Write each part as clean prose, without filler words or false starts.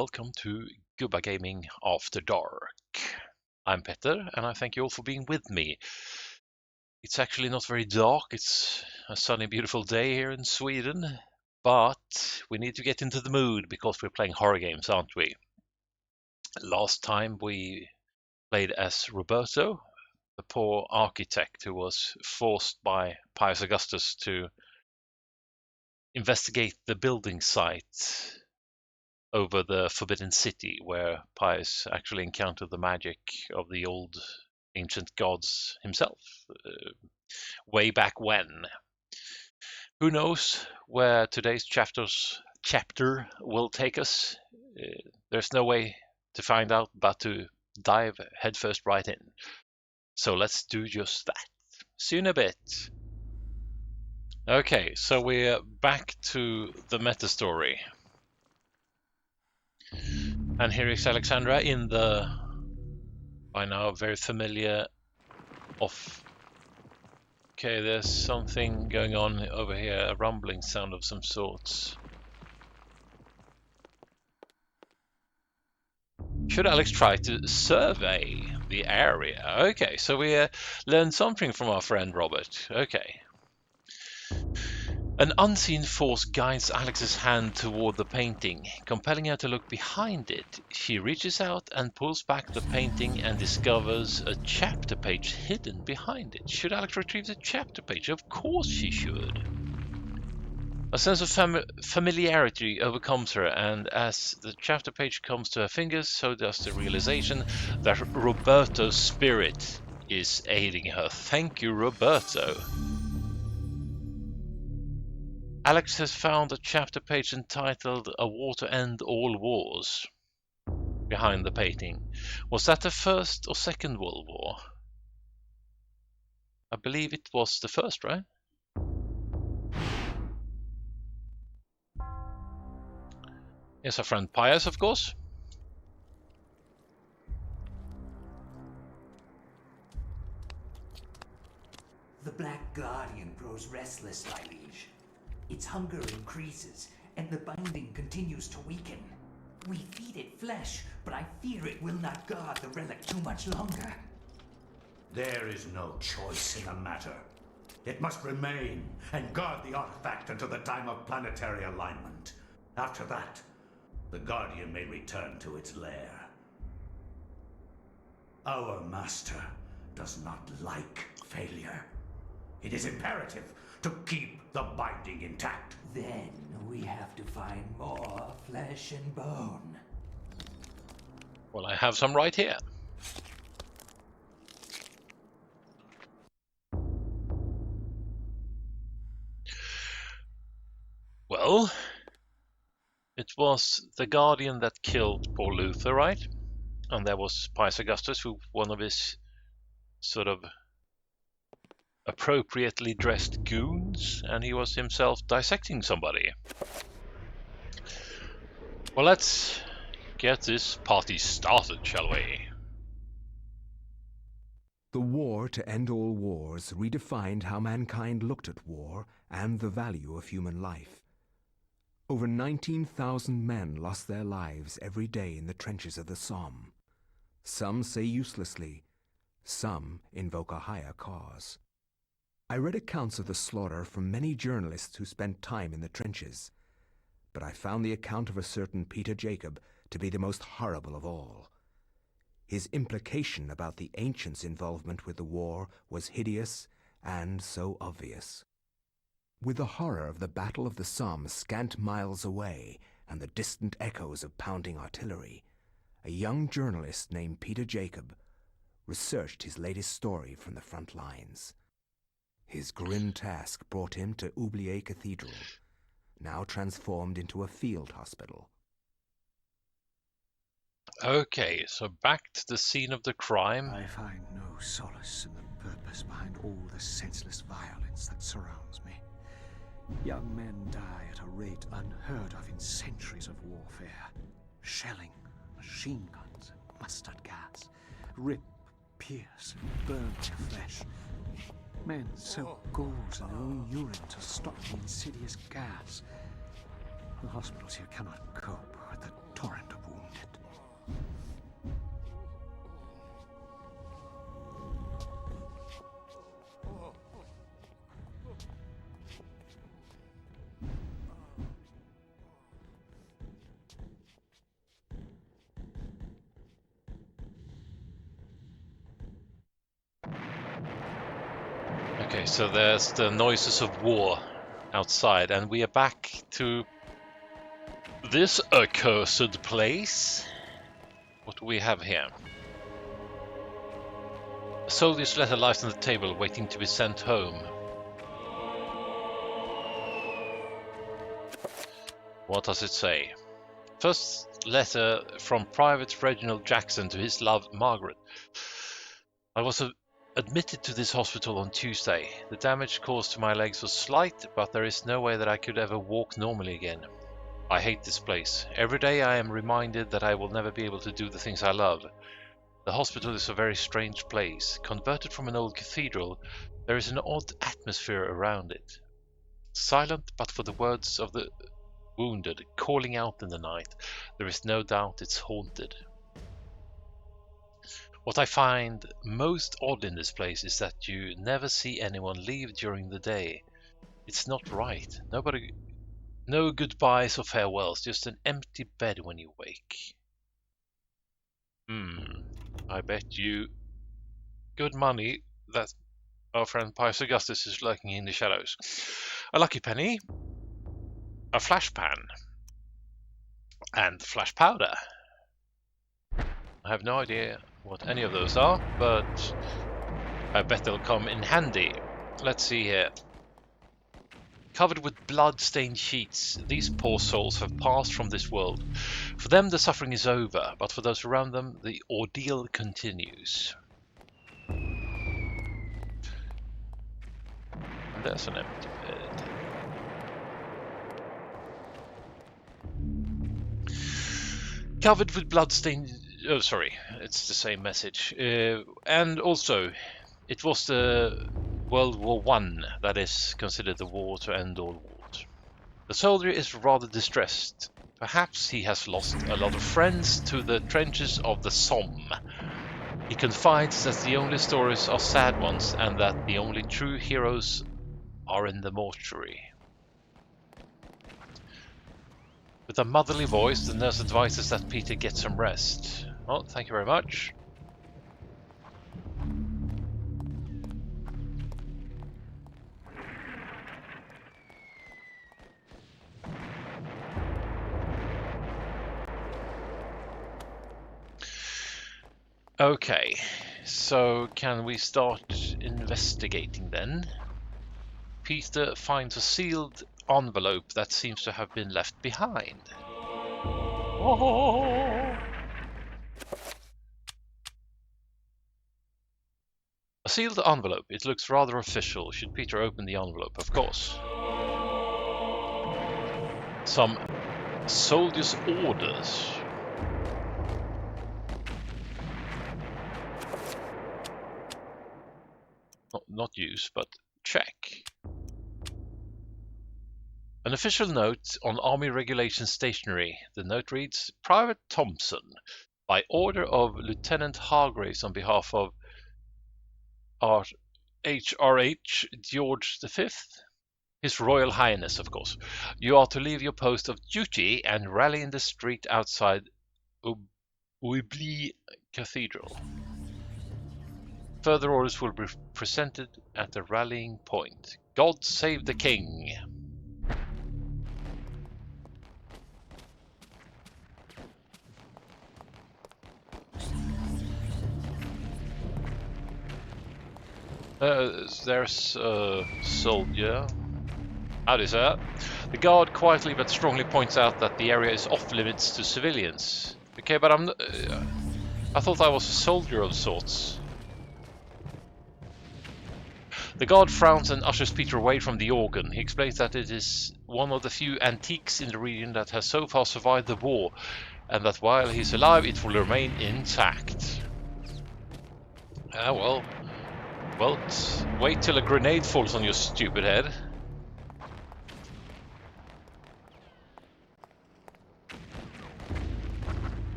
welcome to GubbaGaming After Dark. I'm Petter, and I thank you all for being with me. It's actually not very dark, it's a sunny, beautiful day here in Sweden, but we need to get into the mood because we're playing horror games, aren't we? Last time we played as Roberto, the poor architect who was forced by Pius Augustus to investigate the building site over the Forbidden City, where Pius actually encountered the magic of the old ancient gods himself, way back when. Who knows where today's chapter will take us? There's no way to find out but to dive headfirst right in. So let's do just that. See you in a bit. Okay, so we're back to the meta story. And here is Alexandra in the, by now, very familiar off. Okay, there's something going on over here, a rumbling sound of some sorts. Should Alex try to survey the area? Okay, so we learned something from our friend Robert. Okay. An unseen force guides Alex's hand toward the painting, compelling her to look behind it. She reaches out and pulls back the painting and discovers a chapter page hidden behind it. Should Alex retrieve the chapter page? Of course she should. A sense of familiarity overcomes her, and as the chapter page comes to her fingers, so does the realization that Roberto's spirit is aiding her. Thank you, Roberto. Alex has found a chapter page entitled A War to End All Wars behind the painting. Was that the First or Second World War? I believe it was the first, right? Here's our friend Pius, of course. The Black Guardian grows restless, my liege. Its hunger increases, and the binding continues to weaken. We feed it flesh, but I fear it will not guard the relic too much longer. There is no choice in the matter. It must remain and guard the artifact until the time of planetary alignment. After that, the Guardian may return to its lair. Our master does not like failure. It is imperative to keep the binding intact. Then we have to find more flesh and bone. Well, I have some right here. Well, it was the Guardian that killed Paul Luther, right? And there was Pius Augustus, who one of his sort of appropriately dressed goons, and he was himself dissecting somebody. Well, let's get this party started, shall we? The War to End All Wars redefined how mankind looked at war and the value of human life. Over 19,000 men lost their lives every day in the trenches of the Somme. Some say uselessly, some invoke a higher cause. I read accounts of the slaughter from many journalists who spent time in the trenches, but I found the account of a certain Peter Jacob to be the most horrible of all. His implication about the ancients' involvement with the war was hideous and so obvious. With the horror of the Battle of the Somme scant miles away and the distant echoes of pounding artillery, a young journalist named Peter Jacob researched his latest story from the front lines. His grim task brought him to Oublier Cathedral, now transformed into a field hospital. Okay, so back to the scene of the crime. I find no solace in the purpose behind all the senseless violence that surrounds me. Young men die at a rate unheard of in centuries of warfare. Shelling, machine guns, and mustard gas rip, pierce, and burn their flesh. Men soak gauze in their own urine to stop the insidious gas. The hospitals here cannot cope with the torrent of Okay, so there's the noises of war outside, and we are back to this accursed place. What do we have here? A soldier's letter lies on the table, waiting to be sent home. What does it say? First letter from Private Reginald Jackson to his love, Margaret. I was admitted to this hospital on Tuesday. The damage caused to my legs was slight, but there is no way that I could ever walk normally again. I hate this place. Every day I am reminded that I will never be able to do the things I love. The hospital is a very strange place. Converted from an old cathedral, there is an odd atmosphere around it. Silent but for the words of the wounded calling out in the night, there is no doubt it's haunted. What I find most odd in this place is that you never see anyone leave during the day. It's not right. No goodbyes or farewells, just an empty bed when you wake. I bet you good money that our friend Pius Augustus is lurking in the shadows. A lucky penny, a flash pan, and flash powder. I have no idea what any of those are, but I bet they'll come in handy. Let's see here. Covered with blood-stained sheets, these poor souls have passed from this world. For them the suffering is over, but for those around them the ordeal continues. And there's an empty bed. Covered with blood-stained... Oh, sorry, it's the same message. And also, it was the World War I that is considered the war to end all wars. The soldier is rather distressed. Perhaps he has lost a lot of friends to the trenches of the Somme. He confides that the only stories are sad ones and that the only true heroes are in the mortuary. With a motherly voice, the nurse advises that Peter get some rest. Well, thank you very much. Okay, so can we start investigating then? Peter finds a sealed envelope that seems to have been left behind. Oh. A sealed envelope. It looks rather official. Should Peter open the envelope? Of course. Some soldier's orders. Not use, but check. An official note on Army Regulation Stationery. The note reads, Private Thompson, by order of Lieutenant Hargraves on behalf of HRH George V, His Royal Highness, of course. You are to leave your post of duty and rally in the street outside Ouibli Cathedral. Further orders will be presented at the rallying point. God save the King! There's a soldier. Howdy, sir. The guard quietly but strongly points out that the area is off limits to civilians. Okay, but I thought I was a soldier of sorts. The guard frowns and ushers Peter away from the organ. He explains that it is one of the few antiques in the region that has so far survived the war, and that while he's alive it will remain intact. Well, wait till a grenade falls on your stupid head.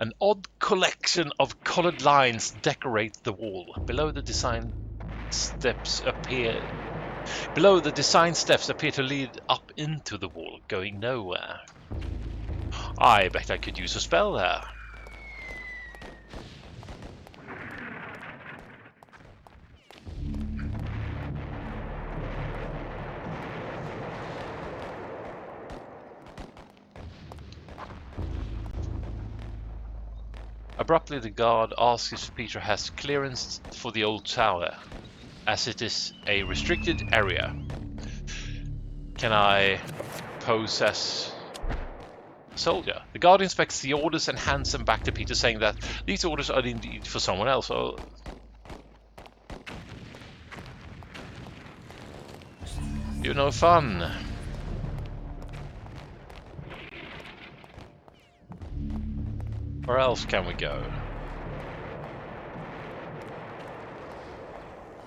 An odd collection of colored lines decorate the wall. Below the design steps appear to lead up into the wall, going nowhere. I bet I could use a spell there. Abruptly, the guard asks if Peter has clearance for the old tower, as it is a restricted area. Can I pose as a soldier? The guard inspects the orders and hands them back to Peter, saying that these orders are indeed for someone else. Oh. You're no fun. Where else can we go?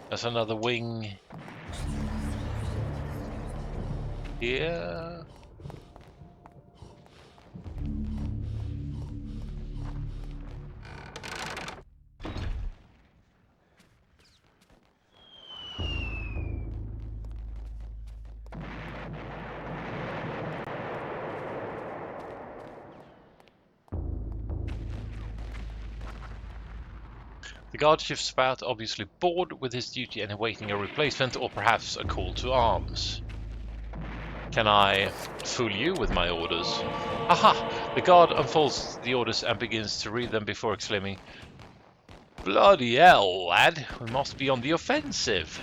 There's another wing here. The guard shifts about, obviously bored with his duty and awaiting a replacement or perhaps a call to arms. Can I fool you with my orders? Aha! The guard unfolds the orders and begins to read them before exclaiming, "Bloody hell, lad! We must be on the offensive."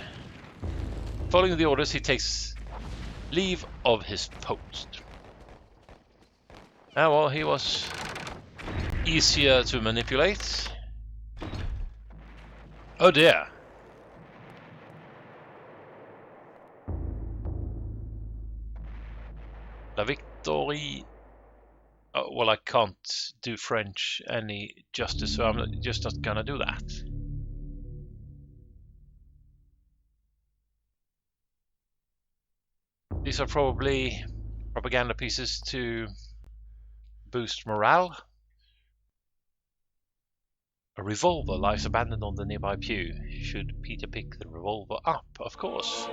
Following the orders, he takes leave of his post. Ah, well, he was easier to manipulate. Oh dear. La Victorie. Oh, well, I can't do French any justice, so I'm just not gonna do that. These are probably propaganda pieces to boost morale. A revolver lies abandoned on the nearby pew. Should Peter pick the revolver up? Of course.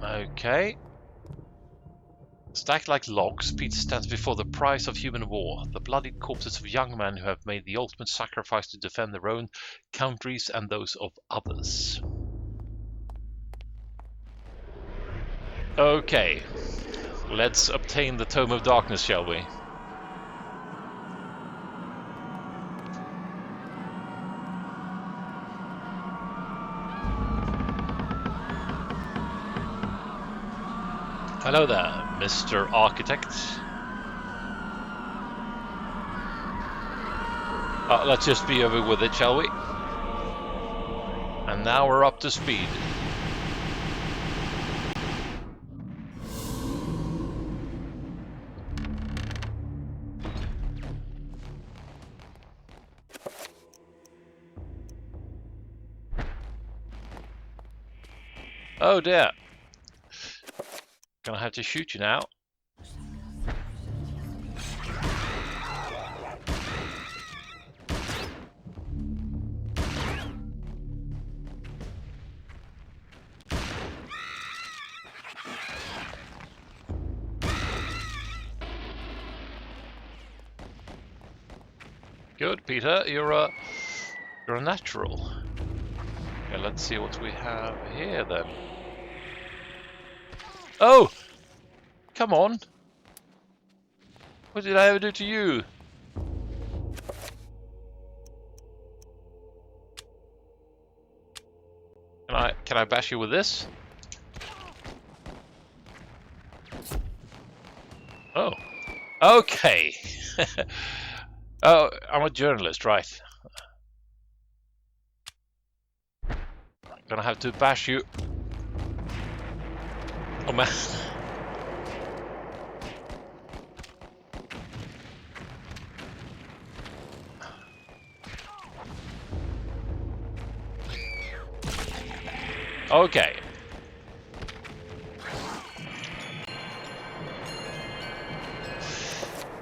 Okay. Stacked like logs, Peter stands before the prize of human war, the bloodied corpses of young men who have made the ultimate sacrifice to defend their own countries and those of others. Okay. Let's obtain the Tome of Darkness, shall we? Hello there, Mr. Architect. Let's just be over with it, shall we? And now we're up to speed. Oh dear. Gonna have to shoot you now. Good, Peter. You're a natural. Okay, let's see what we have here then. Oh! Come on! What did I ever do to you? Can I bash you with this? Oh. Okay. Oh, I'm a journalist, right. Gonna have to bash you. Oh man. Okay.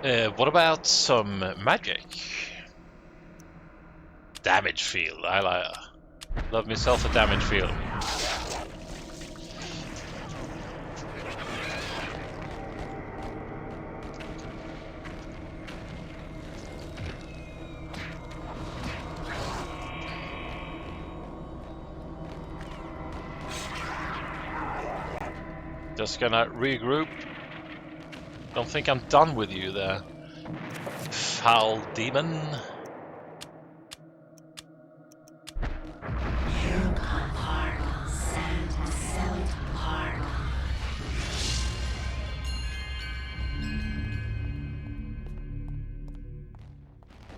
What about some magic? Damage field. I love myself a damage field. Just gonna regroup. Don't think I'm done with you there, foul demon.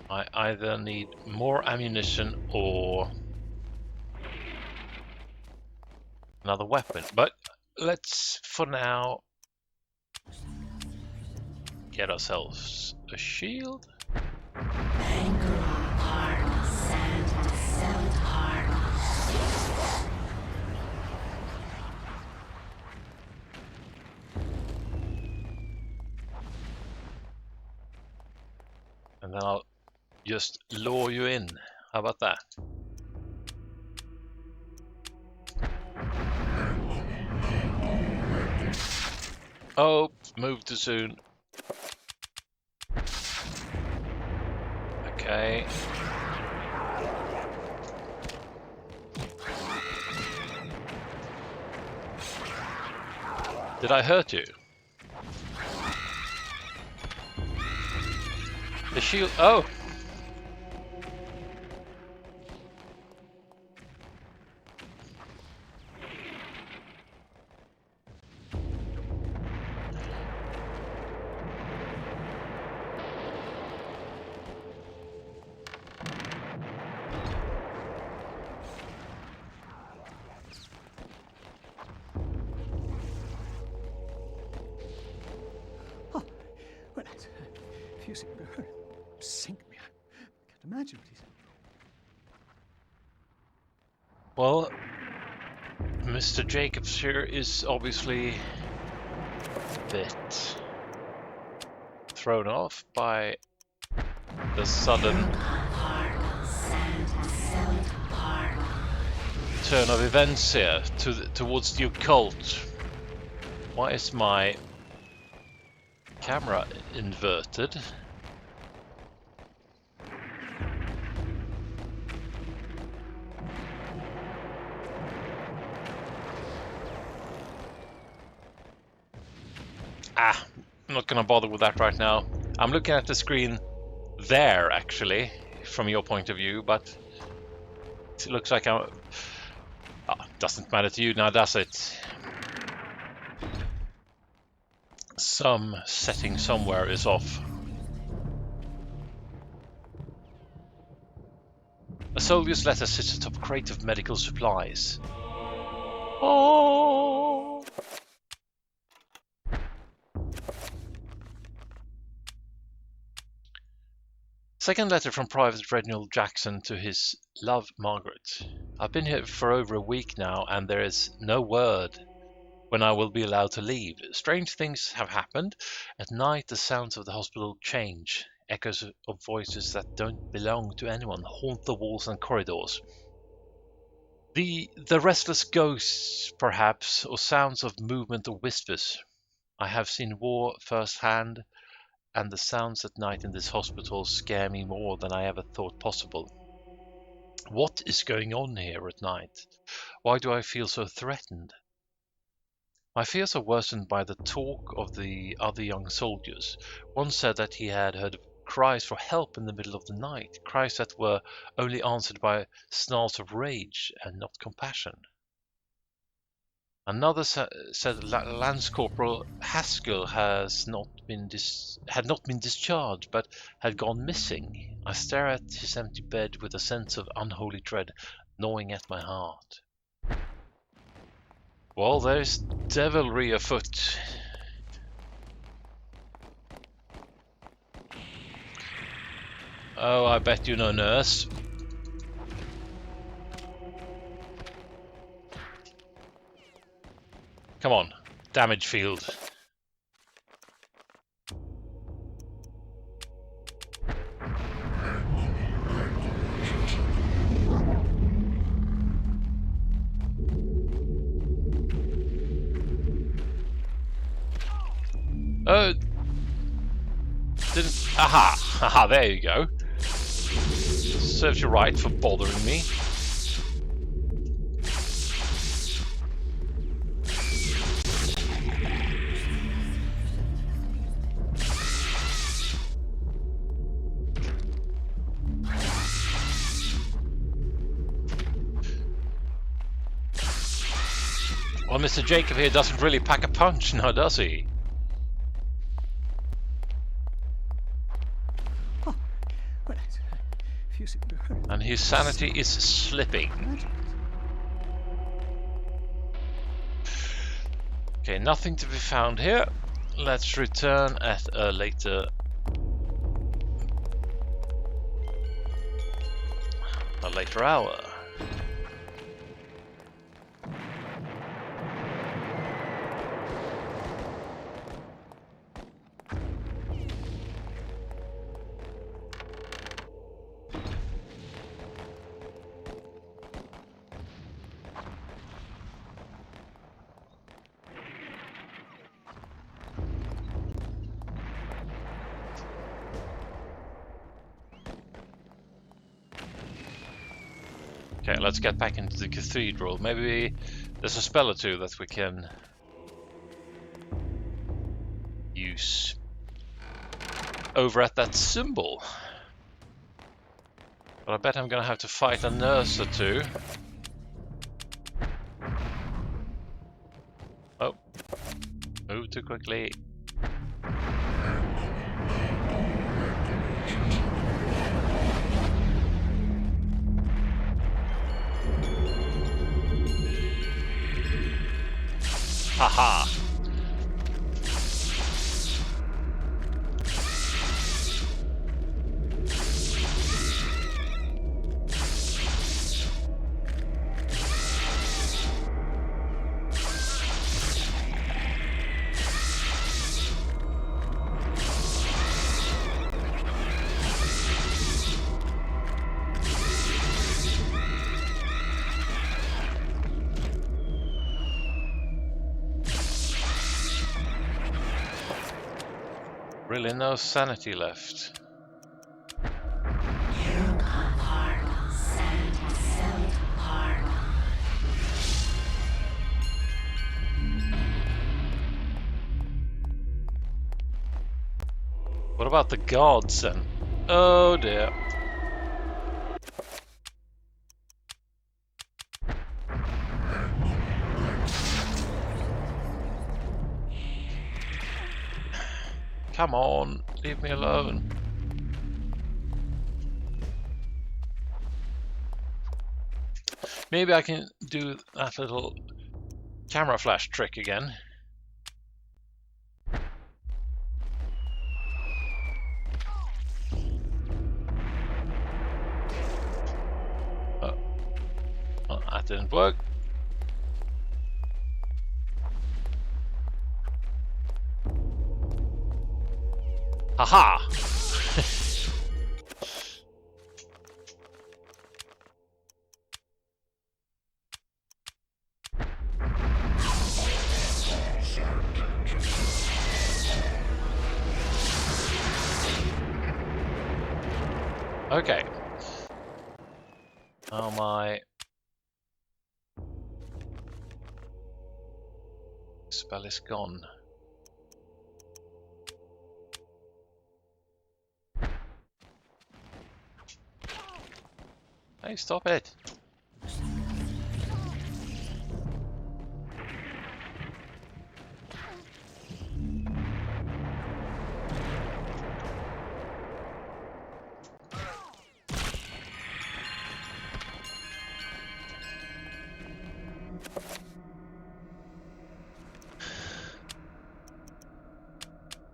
I either need more ammunition or another weapon, but let's for now get ourselves a shield. And then I'll just lure you in. How about that? Oh, moved too soon. Okay. Did I hurt you? The shield. Oh! Oh, well, that's fusing burn. Sink me. I can't imagine what he's. Well, Mr. Jacobs here is obviously a bit thrown off by the sudden turn of events here towards the occult. Why is my camera inverted? I'm not gonna bother with that right now. I'm looking at the screen there, actually, from your point of view, but it looks like I'm... doesn't matter to you now, does it? Some setting somewhere is off. A soldier's letter sits atop a crate of medical supplies. Oh! Second letter from Private Reginald Jackson to his love, Margaret. I've been here for over a week now, and there is no word when I will be allowed to leave. Strange things have happened. At night, the sounds of the hospital change. Echoes of voices that don't belong to anyone haunt the walls and corridors. The restless ghosts, perhaps, or sounds of movement or whispers. I have seen war firsthand, and the sounds at night in this hospital scare me more than I ever thought possible. What is going on here at night? Why do I feel so threatened? My fears are worsened by the talk of the other young soldiers. One said that he had heard cries for help in the middle of the night, cries that were only answered by snarls of rage and not compassion. Another said Lance Corporal Haskell had not been discharged, but had gone missing. I stare at his empty bed with a sense of unholy dread gnawing at my heart. Well, there's devilry afoot. Oh, I bet you know, nurse. Come on, damage field. Oh, didn't. Aha! Aha! There you go. Serves you right for bothering me. Well, Mr. Jacob here doesn't really pack a punch now, does he? Oh, well, if you seem to hurt. And his sanity is slipping. Okay, nothing to be found here. Let's return at a later hour. Okay, let's get back into the cathedral. Maybe there's a spell or two that we can use over at that symbol. But I bet I'm gonna have to fight a nurse or two. Oh, move too quickly. Haha! Really no sanity left. What about the gods then? Oh dear. Come on, leave me alone. Maybe I can do that little camera flash trick again. Oh, well, that didn't work. Haha! Okay. Now my spell is gone. Hey, stop it!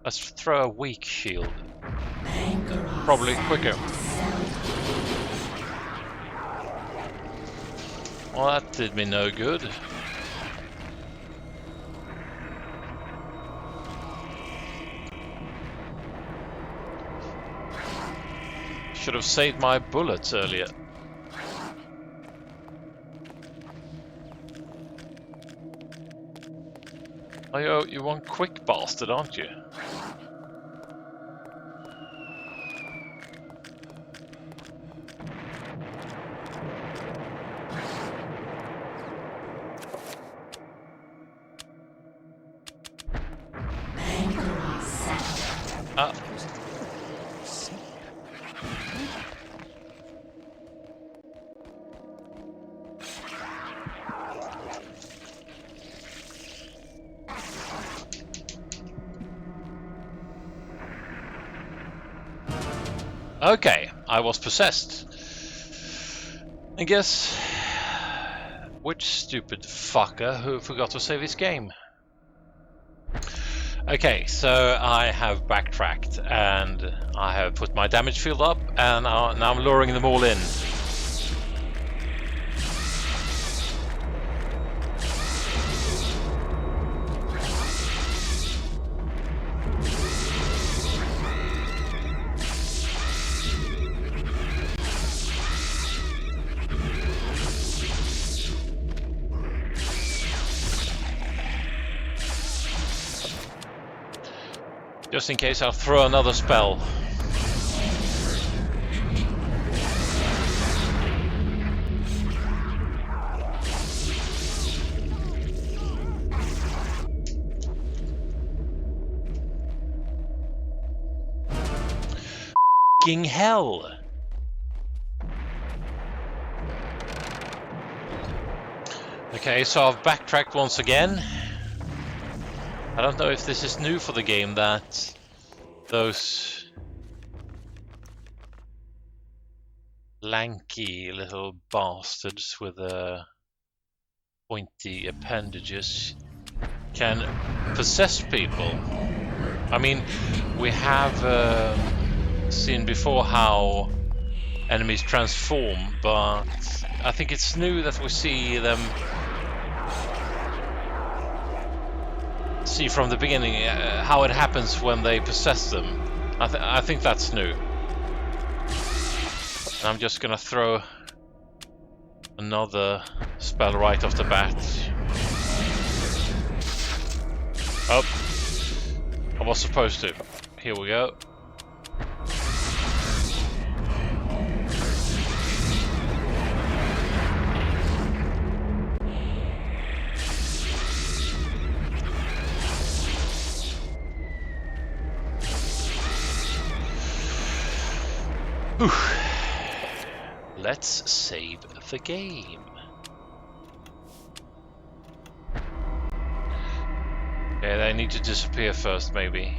Let's throw a weak shield. Probably quicker. Well, that did me no good. Should have saved my bullets earlier. Oh, you one quick bastard, aren't you? Okay, I was possessed. I guess... Which stupid fucker who forgot to save his game? Okay, so I have backtracked and I have put my damage field up and now I'm luring them all in. Just in case, I'll throw another spell. F***ing hell! Okay, so I've backtracked once again. I don't know if this is new for the game, that those lanky little bastards with pointy appendages can possess people. I mean, we have seen before how enemies transform, but I think it's new that we see them from the beginning how it happens when they possess them. I think that's new. And I'm just gonna throw another spell right off the bat. Oh, I was supposed to. Here we go. Let's save the game. Okay, they need to disappear first, maybe.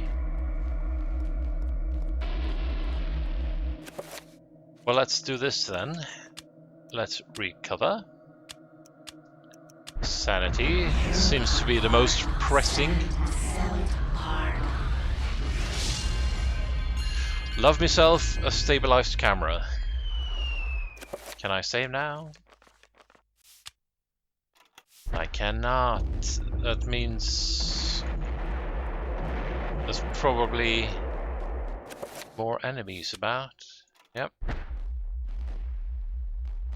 Well, let's do this then. Let's recover. Sanity seems to be the most pressing. Love myself a stabilized camera. Can I save now? I cannot. That means there's probably more enemies about. Yep.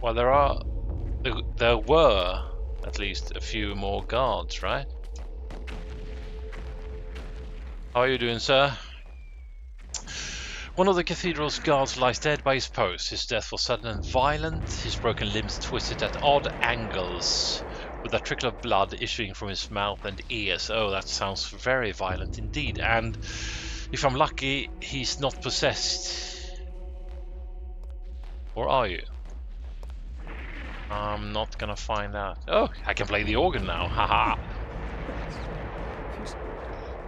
Well, there were at least a few more guards, right? How are you doing, sir? One of the cathedral's guards lies dead by his post. His death was sudden and violent, his broken limbs twisted at odd angles, with a trickle of blood issuing from his mouth and ears. Oh, that sounds very violent indeed. And if I'm lucky, he's not possessed. Or are you? I'm not gonna find out. Oh, I can play the organ now, haha!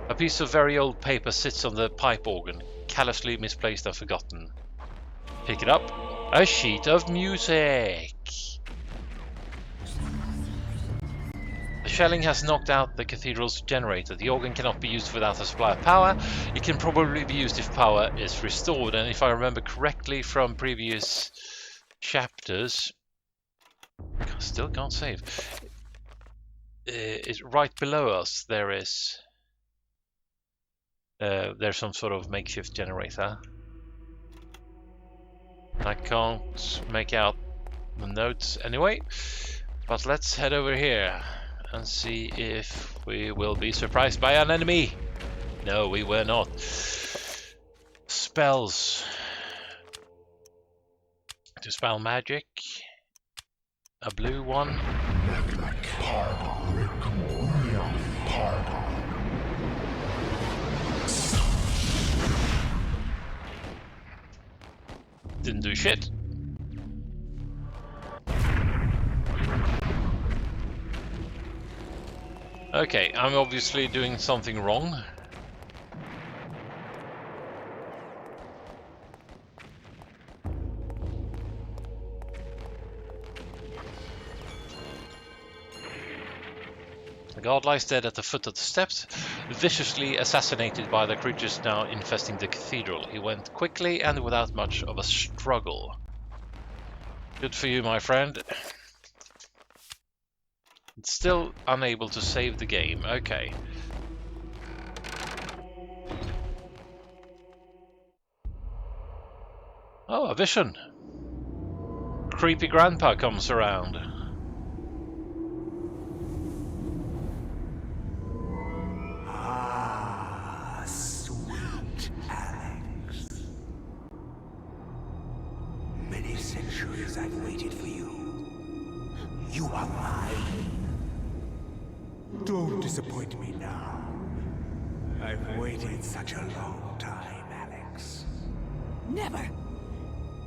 A piece of very old paper sits on the pipe organ, callously misplaced and forgotten. Pick it up. A sheet of music! The shelling has knocked out the cathedral's generator. The organ cannot be used without a supply of power. It can probably be used if power is restored, and if I remember correctly from previous chapters... I still can't save. It's right below us. There's some sort of makeshift generator. I can't make out the notes anyway, but let's head over here and see if we will be surprised by an enemy. No, we were not. Spells. To spell magic. A blue one. Didn't do shit. Okay, I'm obviously doing something wrong. The guard lies dead at the foot of the steps, viciously assassinated by the creatures now infesting the cathedral. He went quickly and without much of a struggle. Good for you, my friend. Still unable to save the game. Okay. Oh, a vision. Creepy grandpa comes around. Ah, sweet Alex. Many centuries I've waited for you. You are mine. Don't disappoint me now. I've waited such a long time, Alex. Never!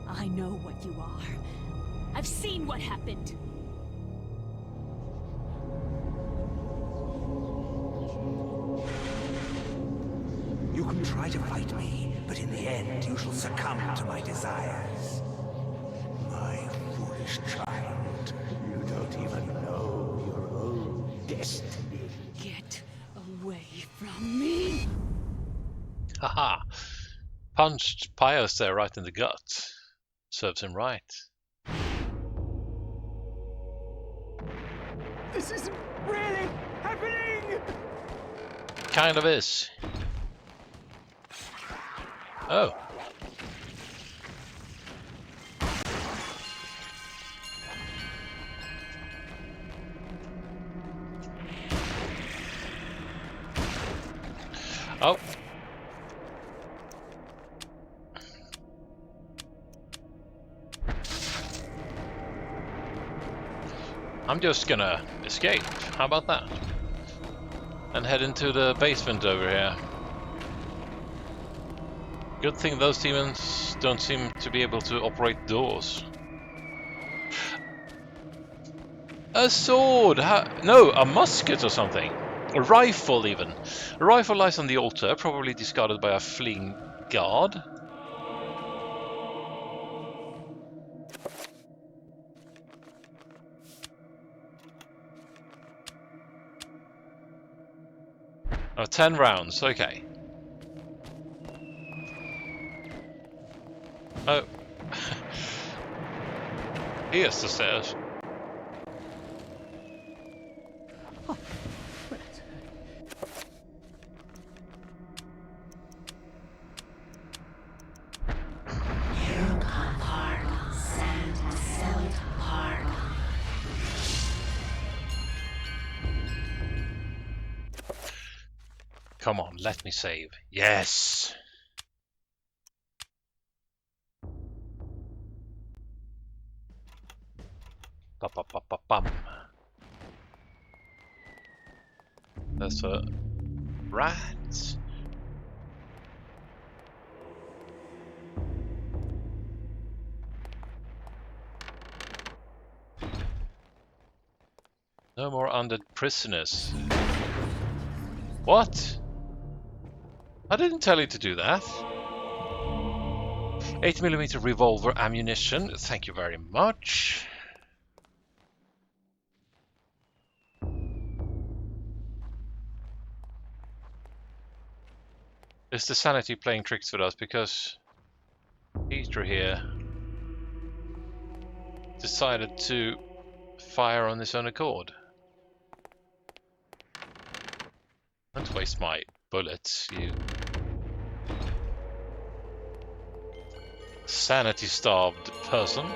I know what you are. I've seen what happened. You can try to fight me, but in the end you shall succumb to my desires. My foolish child, you don't even know your own destiny. Get away from me! Haha. Punched Pius there right in the gut. Serves him right. This isn't really happening! Kind of is. Oh. Oh. I'm just gonna escape. How about that? And head into the basement over here. Good thing those demons don't seem to be able to operate doors. A sword! No, a musket or something. A rifle even. A rifle lies on the altar, probably discarded by a fleeing guard. Oh, 10 rounds, okay. Oh. Here's the stairs. Come on, let me save. Yes! Ba-ba-ba-ba-bum. There's a rat. No more undead prisoners. What? I didn't tell you to do that. 8mm revolver ammunition. Thank you very much. Is the sanity playing tricks with us? Because Peter here decided to fire on his own accord. Don't waste my bullets, you sanity-starved person.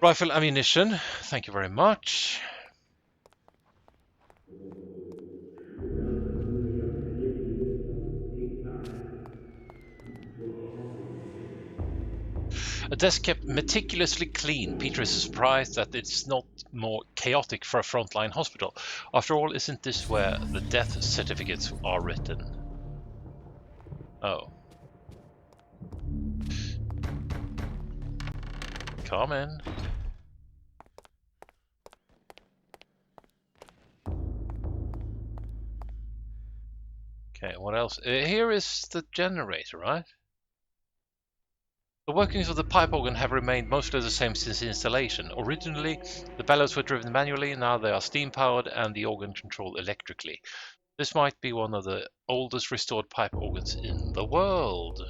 Rifle ammunition, thank you very much. A desk kept meticulously clean. Peter is surprised that it's not more chaotic for a frontline hospital. After all, isn't this where the death certificates are written? Oh. Come in. Okay, what else? Here is the generator, right? The workings of the pipe organ have remained mostly the same since installation. Originally, the bellows were driven manually, now they are steam-powered and the organ controlled electrically. This might be one of the oldest restored pipe organs in the world.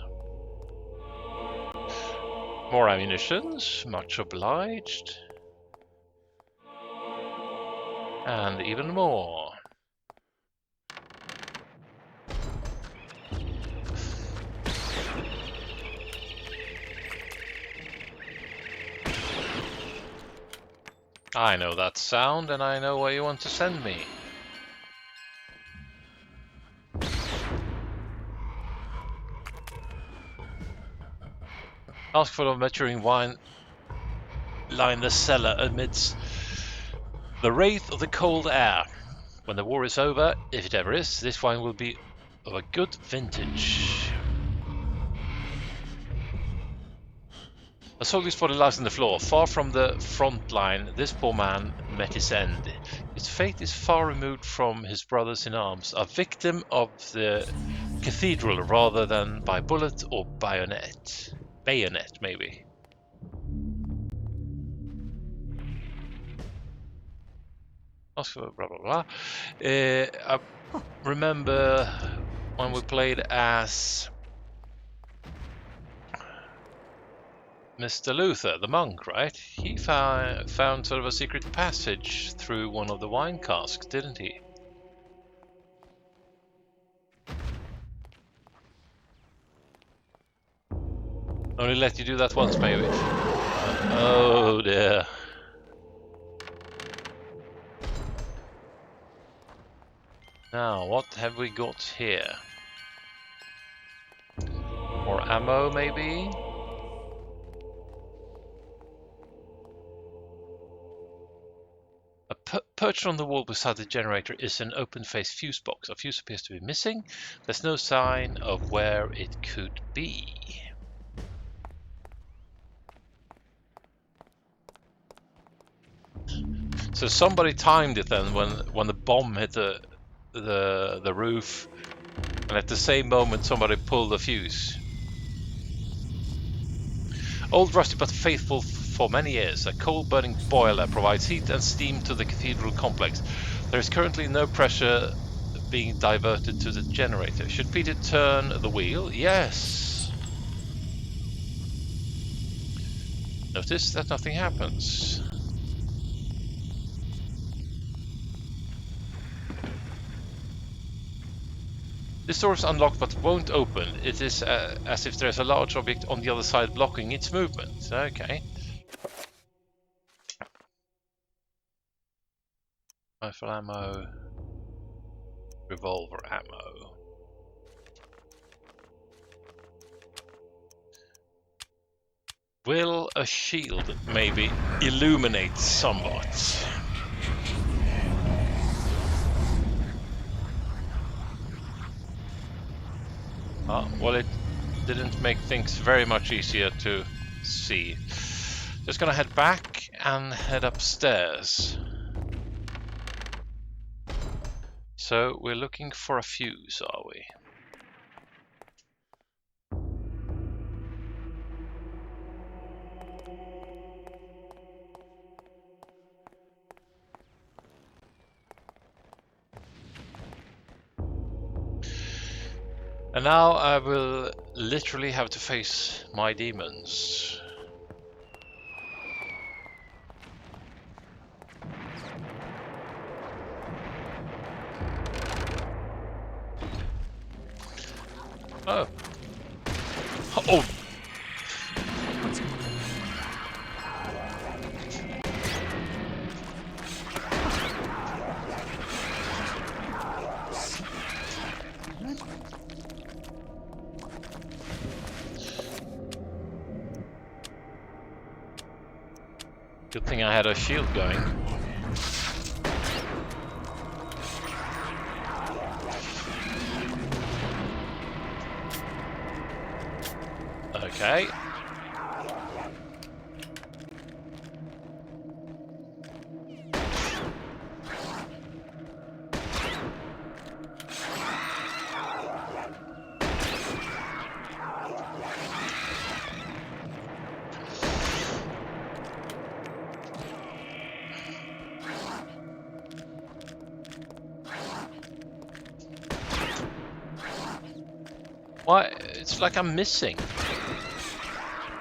More ammunitions, much obliged. And even more. I know that sound, and I know where you want to send me. Ask for the maturing wine. Line the cellar amidst the wraith of the cold air. When the war is over, if it ever is, this wine will be of a good vintage. A soldier's body lies on the floor. Far from the front line, this poor man met his end. His fate is far removed from his brothers in arms, a victim of the cathedral rather than by bullet or bayonet. Bayonet, maybe. Also, blah blah blah. I remember when we played as Mr. Luther, the monk, right? He found sort of a secret passage through one of the wine casks, didn't he? Only let you do that once, maybe. Oh dear. Now, what have we got here? More ammo, maybe? Perched on the wall beside the generator is an open-faced fuse box. A fuse appears to be missing. There's no sign of where it could be. So somebody timed it then when the bomb hit the roof, and at the same moment somebody pulled the fuse. Old, rusty but faithful for many years, a coal-burning boiler provides heat and steam to the cathedral complex. There is currently no pressure being diverted to the generator. Should Peter turn the wheel? Yes. Notice that nothing happens. This door is unlocked but won't open. It is as if there's a large object on the other side blocking its movement. Okay. Rifle ammo. Revolver ammo. Will a shield maybe illuminate somewhat? Well, it didn't make things very much easier to see. Just gonna head back and head upstairs. So we're looking for a fuse, are we? And now I will literally have to face my demons. Oh. Oh. Good thing I had a shield going. Okay. Why? It's like I'm missing.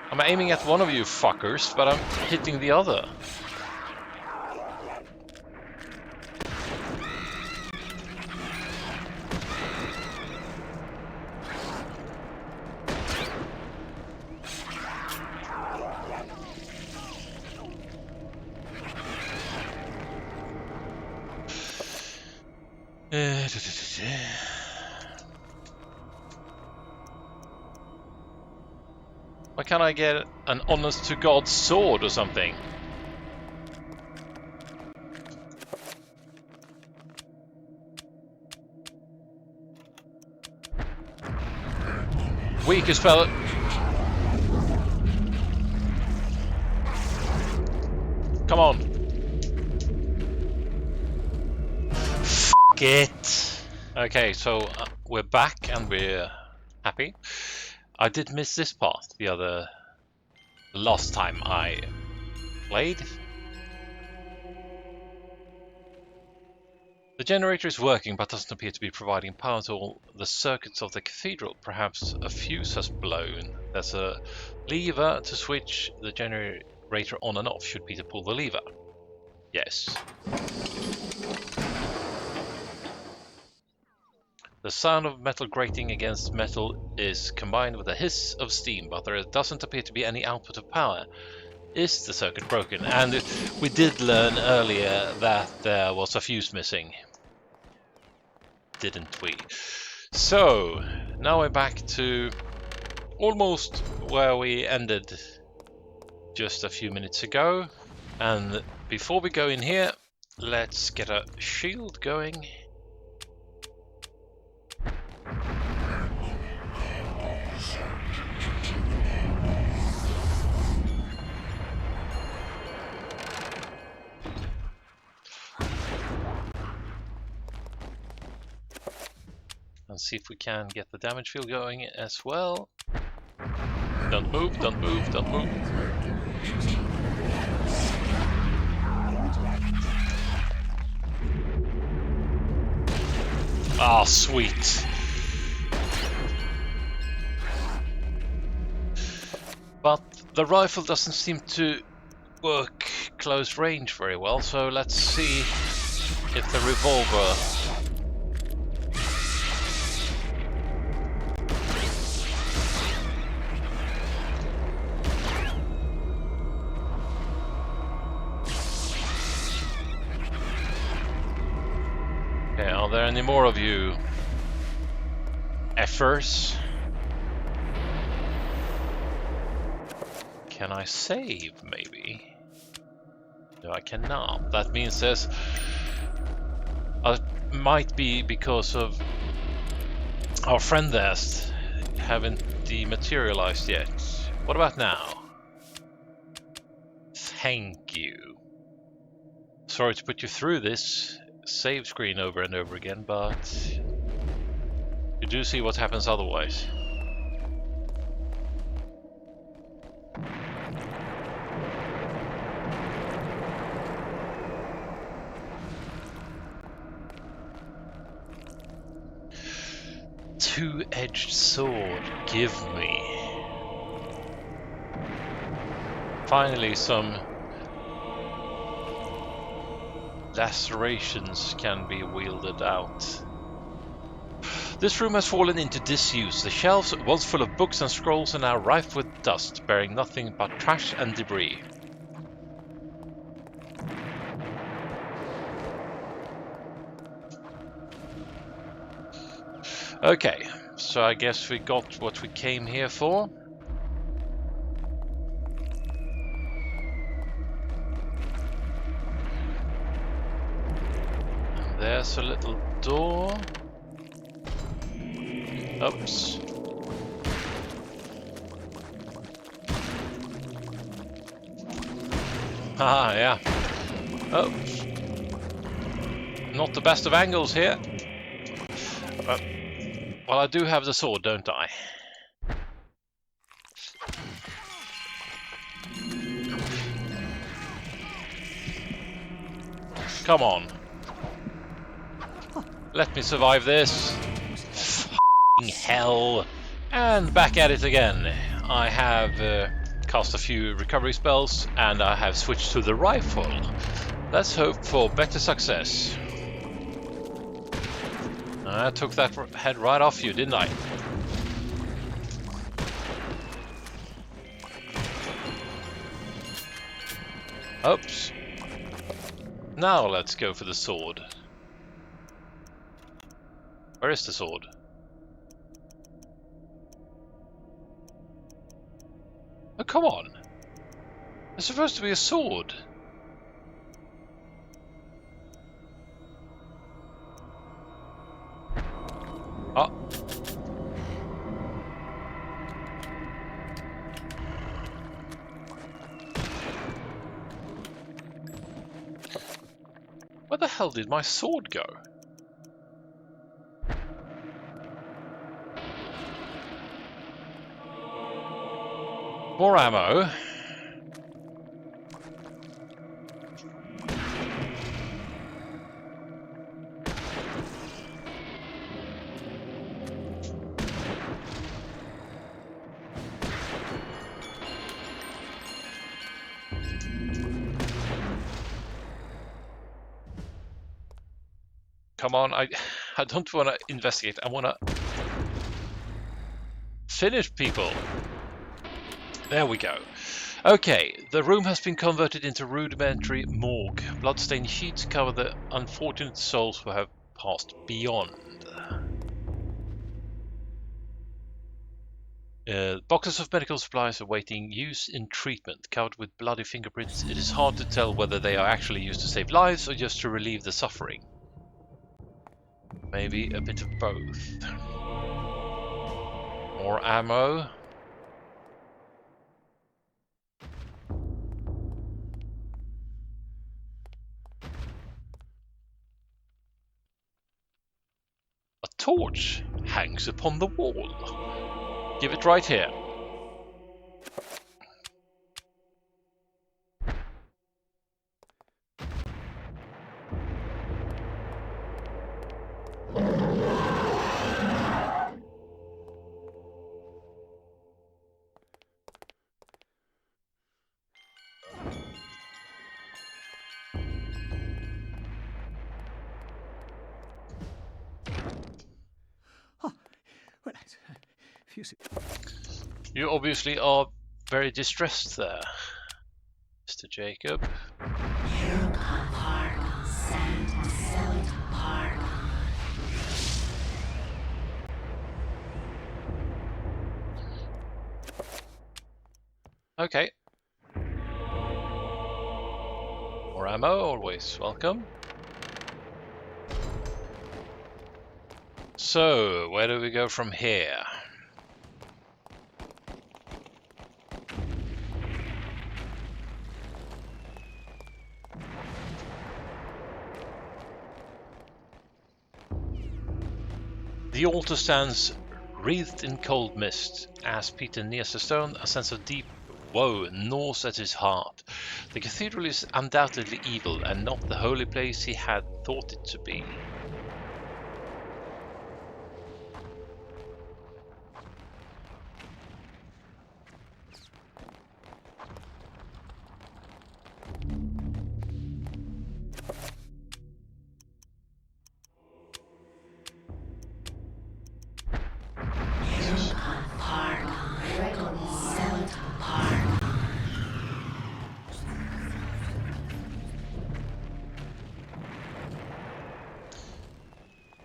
I'm aiming at one of you fuckers, but I'm hitting the other. Why can't I get an honest-to-God sword or something? Weakest fella. Come on. Fuck it. Okay, so we're back and we're happy. I did miss this part the last time I played. The generator is working but doesn't appear to be providing power to all the circuits of the cathedral. Perhaps a fuse has blown. There's a lever to switch the generator on and off. Should Peter pull the lever? Yes. The sound of metal grating against metal is combined with a hiss of steam, but there doesn't appear to be any output of power. Is the circuit broken? And we did learn earlier that there was a fuse missing. Didn't we? So, now we're back to almost where we ended just a few minutes ago. And before we go in here, let's get a shield going. And see if we can get the damage field going as well. Don't move, don't move, don't move. Ah, sweet. But the rifle doesn't seem to work close range very well, so let's see if the revolver... Okay, are there any more of you effers? Can I save, maybe? No, I cannot. That means there's... might be because of our friend there haven't dematerialized yet. What about now? Thank you. Sorry to put you through this save screen over and over again, but you do see what happens otherwise. Two-edged sword, give me. Finally, some lacerations can be wielded out. This room has fallen into disuse. The shelves, once full of books and scrolls, are now rife with dust, bearing nothing but trash and debris. Okay, so I guess we got what we came here for. And there's a little door. Oops. Ah, yeah. Oh. Not the best of angles here. Well, I do have the sword, don't I? Come on. Let me survive this. F***ing hell. And back at it again. I have cast a few recovery spells and I have switched to the rifle. Let's hope for better success. I took that head right off you, didn't I? Oops. Now let's go for the sword. Where is the sword? Oh, come on. There's supposed to be a sword. Oh. Where the hell did my sword go? More ammo. Come on, I don't want to investigate. I want to finish people. There we go. Okay, the room has been converted into rudimentary morgue. Bloodstained sheets cover the unfortunate souls who have passed beyond. Boxes of medical supplies awaiting use in treatment, covered with bloody fingerprints. It is hard to tell whether they are actually used to save lives or just to relieve the suffering. Maybe a bit of both. More ammo. A torch hangs upon the wall. Give it right here. Well, You obviously are very distressed there, Mr. Jacob. Okay. More ammo, always welcome. So, where do we go from here? The altar stands wreathed in cold mist. As Peter nears the stone, a sense of deep woe gnaws at his heart. The cathedral is undoubtedly evil and not the holy place he had thought it to be.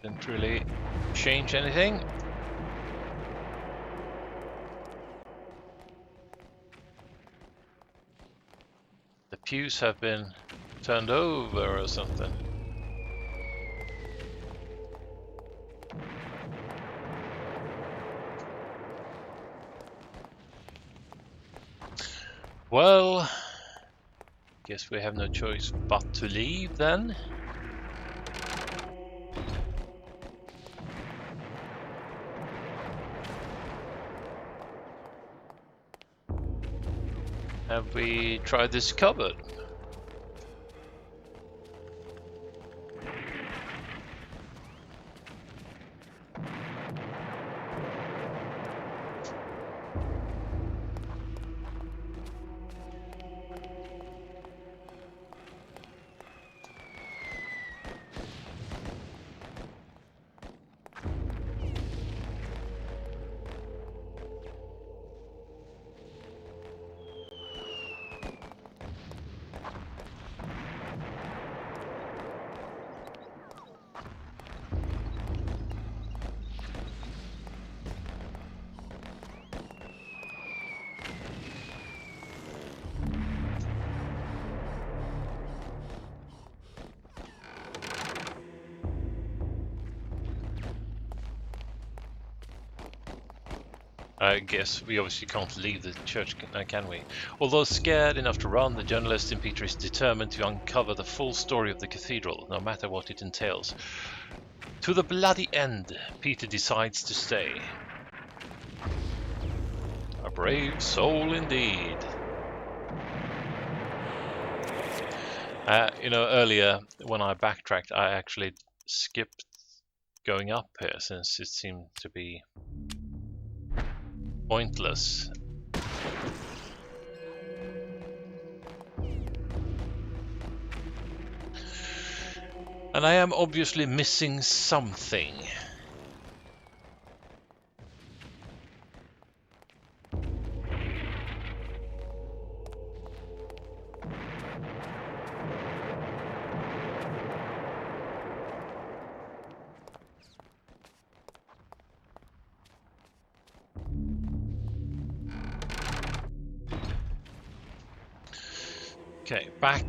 Didn't really change anything. The pews have been turned over or something. Well, guess we have no choice but to leave then. Have we tried this cupboard? I guess we obviously can't leave the church, can we? Although scared enough to run, the journalist in Peter is determined to uncover the full story of the cathedral, no matter what it entails. To the bloody end, Peter decides to stay. A brave soul indeed. Earlier when I backtracked, I actually skipped going up here since it seemed to be pointless. And I am obviously missing something. Okay, back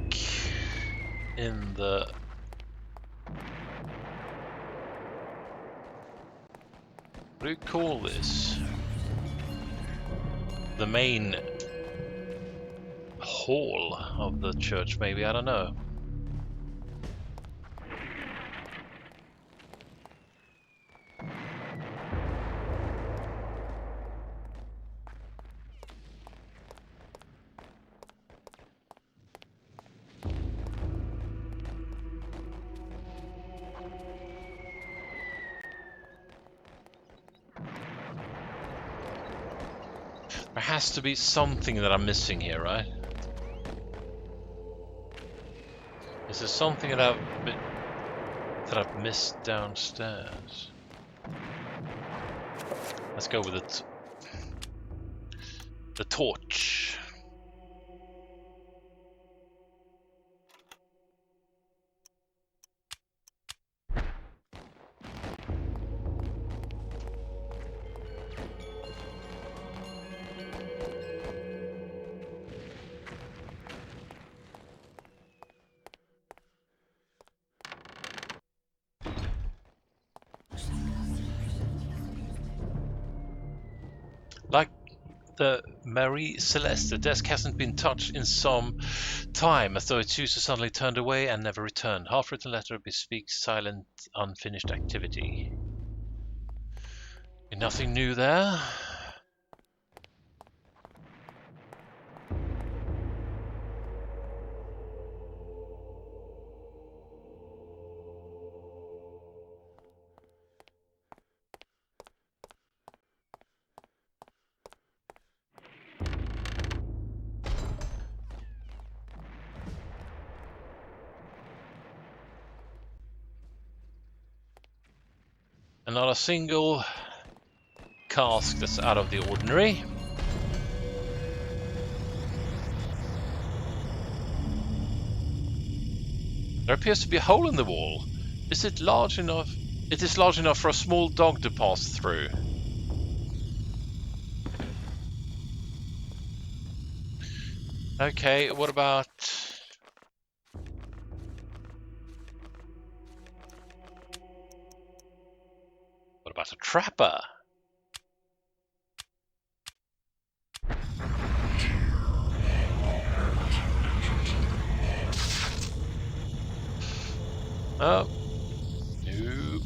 in the what do you call this? The main hall of the church, maybe, I don't know. There has to be something that I'm missing here, right? Is there something that I've missed downstairs? Let's go with it. The torch. Like the Marie Celeste, the desk hasn't been touched in some time, as though its user suddenly turned away and never returned. Half-written letter bespeaks silent, unfinished activity. Nothing new there. And not a single cask that's out of the ordinary. There appears to be a hole in the wall. Is it large enough? It is large enough for a small dog to pass through. Okay, what about... What about a trapper? Oh. No.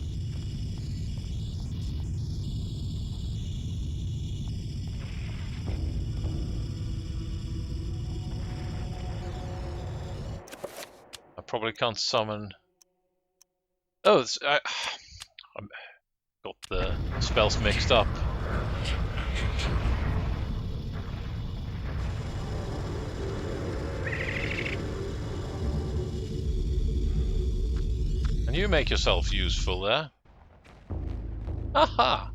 I probably can't summon... Oh, I got the spells mixed up. And you make yourself useful there. Aha!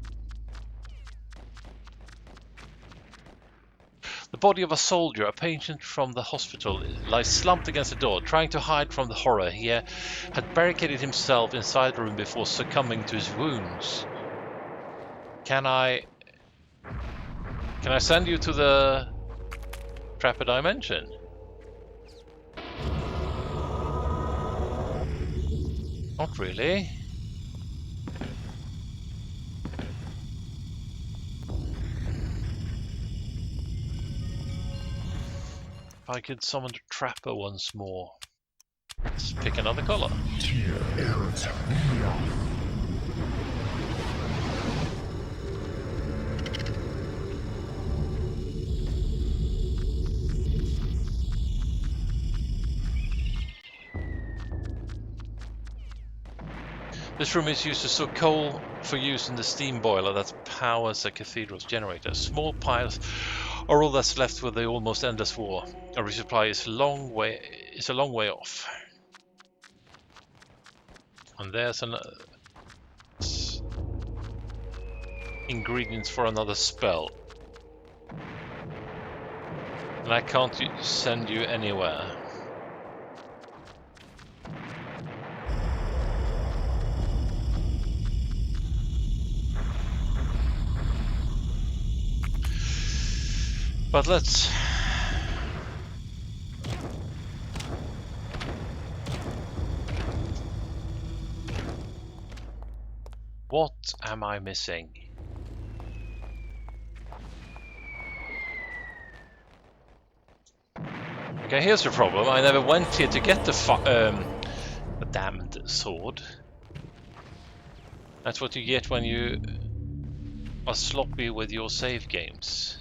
The body of a soldier, a patient from the hospital, lies slumped against the door, trying to hide from the horror. He had barricaded himself inside the room before succumbing to his wounds. Can I send you to the Trapper Dimension? Not really. If I could summon the Trapper once more. Let's pick another color. This room is used to store coal for use in the steam boiler that powers a cathedral's generator. Small piles are all that's left with the almost endless war. A resupply is a long way off. And there's an ingredients for another spell. And I can't send you anywhere. But let's... What am I missing? Okay, here's the problem. I never went here to get the damned sword. That's what you get when you are sloppy with your save games.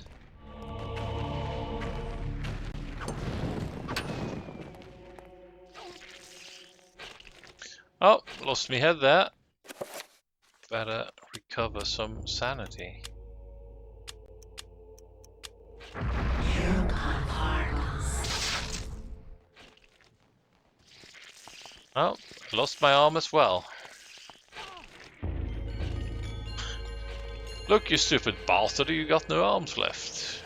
Oh, lost me head there. Better recover some sanity. Oh, lost my arm as well. Look, you stupid bastard, you got no arms left.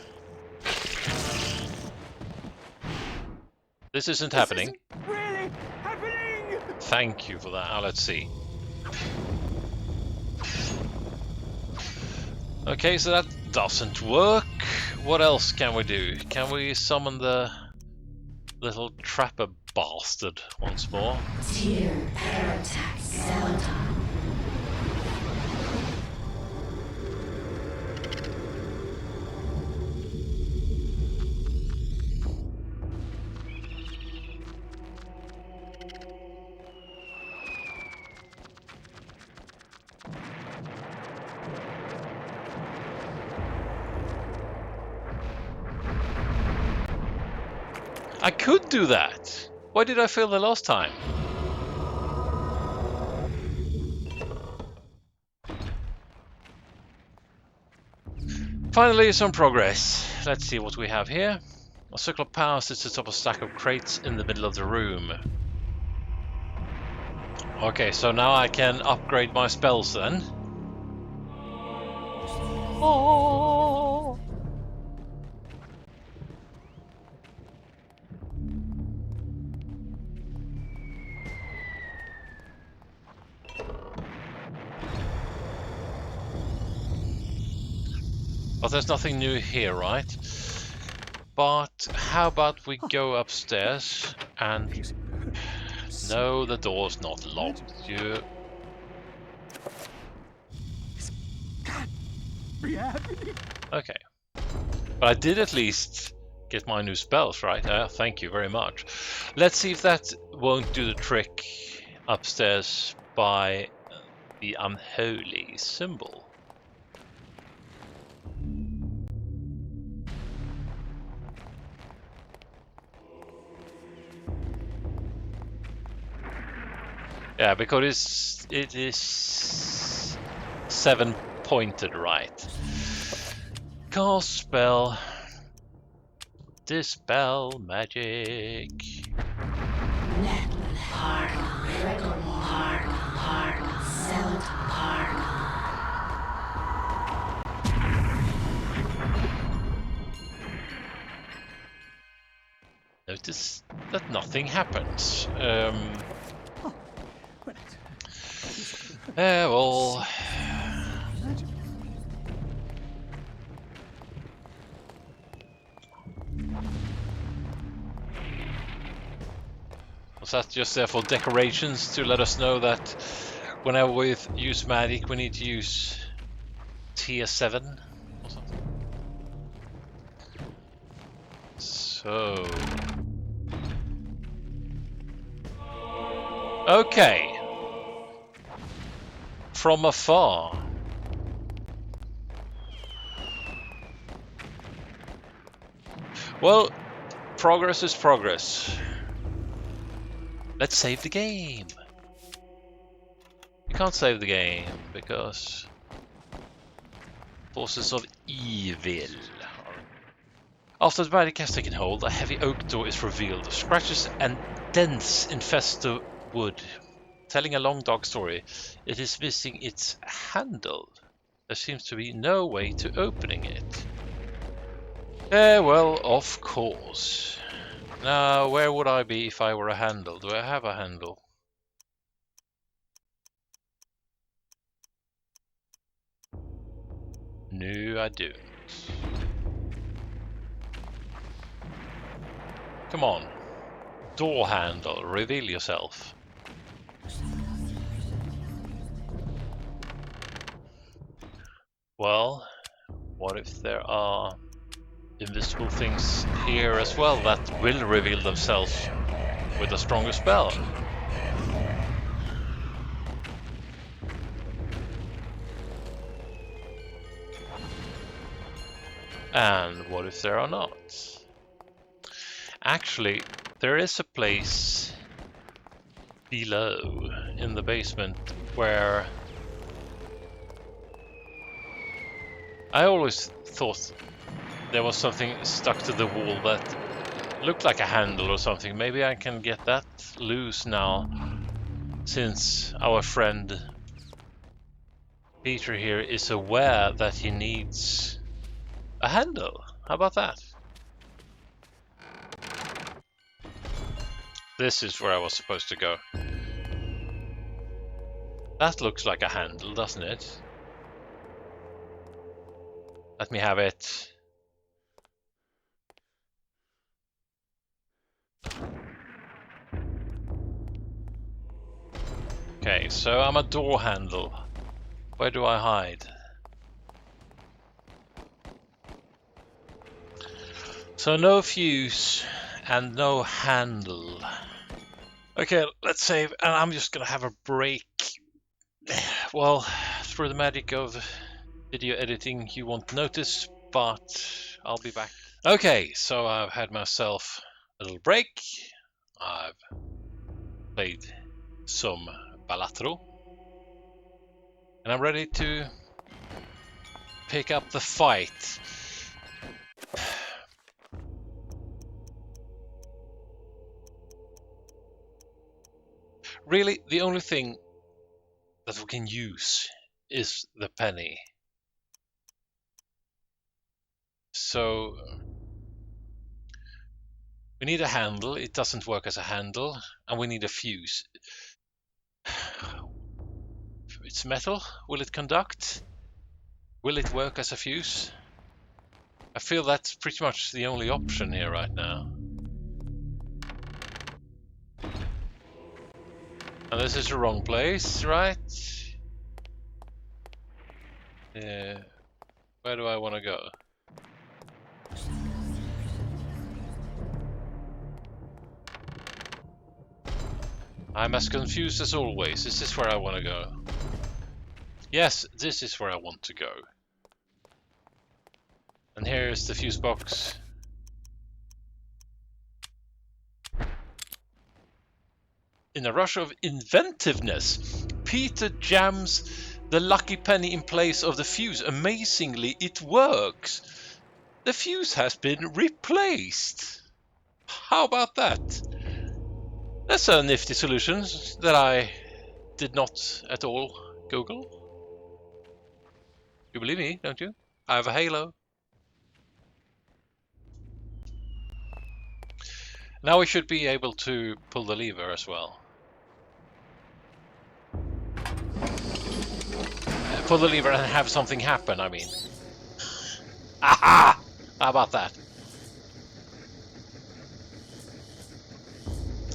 This isn't happening. Really happening! Thank you for that. Now let's see. Okay, so that doesn't work. What else can we do? Can we summon the little trapper bastard once more? I could do that! Why did I fail the last time? Finally, some progress. Let's see what we have here. A circle of power sits atop a stack of crates in the middle of the room. Okay, so now I can upgrade my spells then. Oh. But there's nothing new here, right? But how about we go upstairs and... No, the door's not locked. You... Okay. But I did at least get my new spells, right? Thank you very much. Let's see if that won't do the trick upstairs by the unholy symbol. Yeah, because it is 7-pointed, right? Cast spell. Dispel magic. Notice that nothing happens. Well... Was that just there for decorations to let us know that whenever we use magic we need to use tier 7 or something? So... So... Okay. From afar. Well, progress is progress. Let's save the game. You can't save the game because forces of evil. After the magic has taken hold, a heavy oak door is revealed. Scratches and dents infest the wood. Telling a long dark story, it is missing its handle. There seems to be no way to opening it. Well, of course. Now, where would I be if I were a handle? Do I have a handle? No, I don't. Come on. Door handle, reveal yourself. Well, what if there are invisible things here as well that will reveal themselves with a stronger spell? And what if there are not? Actually, there is a place below in the basement where I always thought there was something stuck to the wall that looked like a handle or something. Maybe I can get that loose now, since our friend Peter here is aware that he needs a handle. How about that? This is where I was supposed to go. That looks like a handle, doesn't it? Let me have it. Okay, so I'm a door handle. Where do I hide? So no fuse and no handle. Okay, let's save, and I'm just gonna have a break. Well, through the magic of video editing, you won't notice, but I'll be back. Okay, so I've had myself a little break. I've played some Balatro, and I'm ready to pick up the fight. Really, the only thing that we can use is the penny. So we need a handle. It doesn't work as a handle, and we need a fuse. It's metal. Will it conduct? Will it work as a fuse? I feel that's pretty much the only option here right now. And this is the wrong place, right? Where do I want to go? I'm as confused as always. Is this where I want to go? Yes, this is where I want to go. And here is the fuse box. In a rush of inventiveness, Peter jams the lucky penny in place of the fuse. Amazingly, it works. The fuse has been replaced. How about that? That's a nifty solution that I did not at all Google. You believe me, don't you? I have a halo. Now we should be able to pull the lever as well. Pull the lever and have something happen, I mean. Aha! How about that?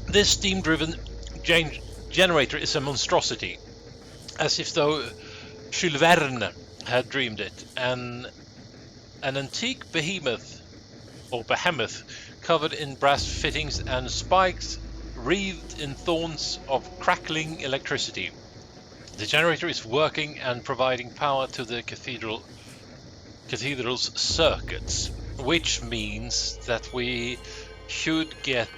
This steam-driven generator is a monstrosity, as if though Jules Verne had dreamed it. An antique behemoth covered in brass fittings and spikes, wreathed in thorns of crackling electricity. The generator is working and providing power to the cathedral's circuits, which means that we should get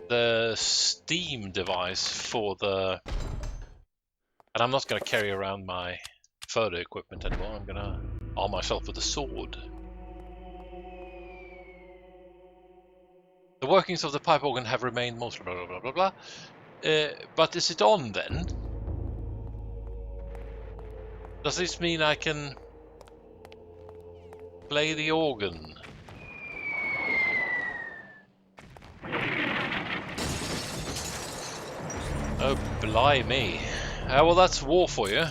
the Steam device for the... And I'm not going to carry around my photo equipment anymore. I'm going to arm myself with a sword. The workings of the pipe organ have remained mostly blah blah blah blah blah. But is it on then? Does this mean I can play the organ? Oh, blimey. Well, that's war for you.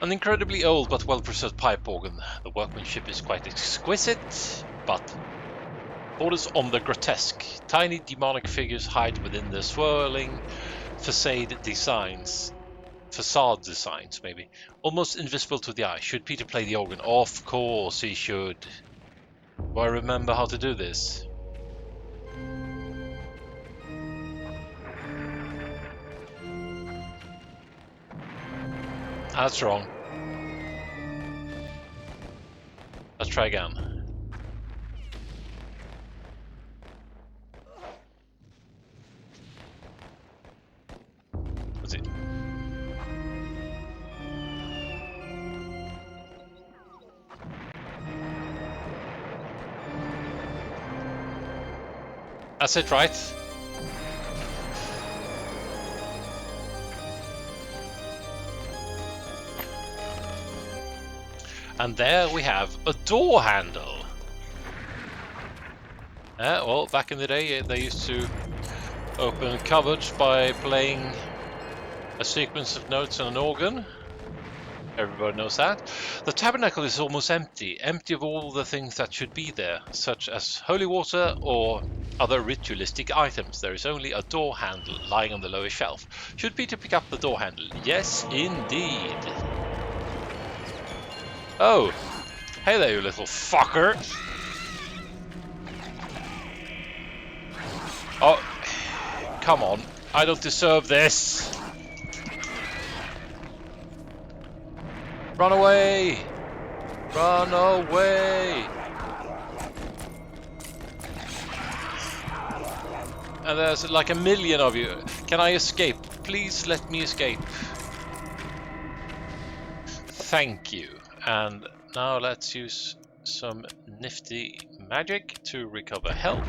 An incredibly old but well-preserved pipe organ. The workmanship is quite exquisite, but borders on the grotesque. Tiny demonic figures hide within the swirling facade designs, maybe. Almost invisible to the eye. Should Peter play the organ? Of course he should. Do I remember how to do this? That's wrong. Let's try again. Let's see. That's it, right? And there we have a door handle. Well, back in the day, they used to open cupboards by playing a sequence of notes on an organ. Everybody knows that. The tabernacle is almost empty of all the things that should be there, such as holy water or other ritualistic items. There is only a door handle lying on the lower shelf. Should Peter pick up the door handle? Yes, indeed. Oh, hey there, you little fucker. Oh, come on. I don't deserve this. Run away! Run away! And there's like a million of you. Can I escape? Please let me escape. Thank you. And now let's use some nifty magic to recover health.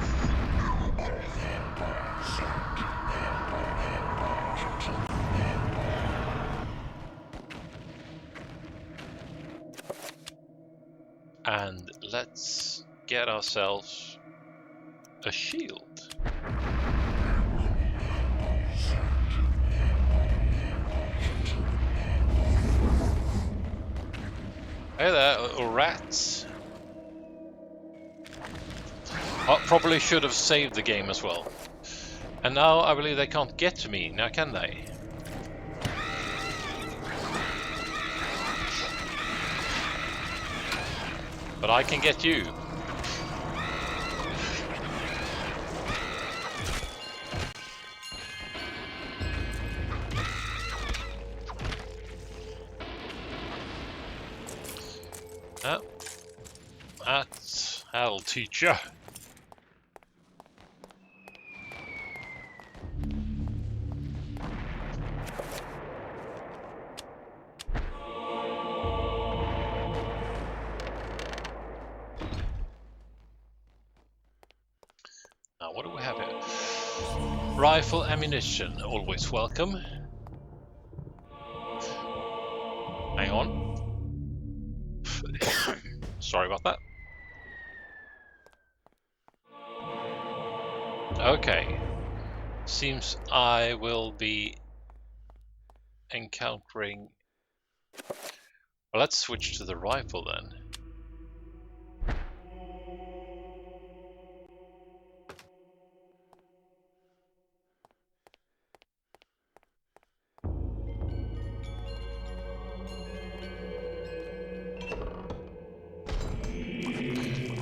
And let's get ourselves a shield. Hey there, little rats. I probably should have saved the game as well. And now I believe they can't get to me, now can they? But I can get you. That'll teach ya. Now, what do we have here? Rifle ammunition, always welcome. Hang on. Sorry about that. Okay. Seems I will be encountering... Well, let's switch to the rifle then.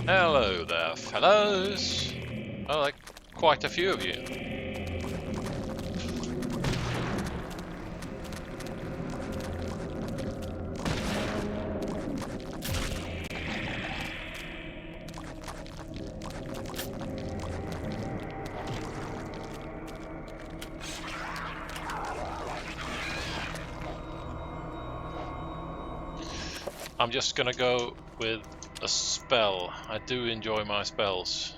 Hello there, fellows. Oh, like quite a few of you. I'm just gonna go with a spell. I do enjoy my spells.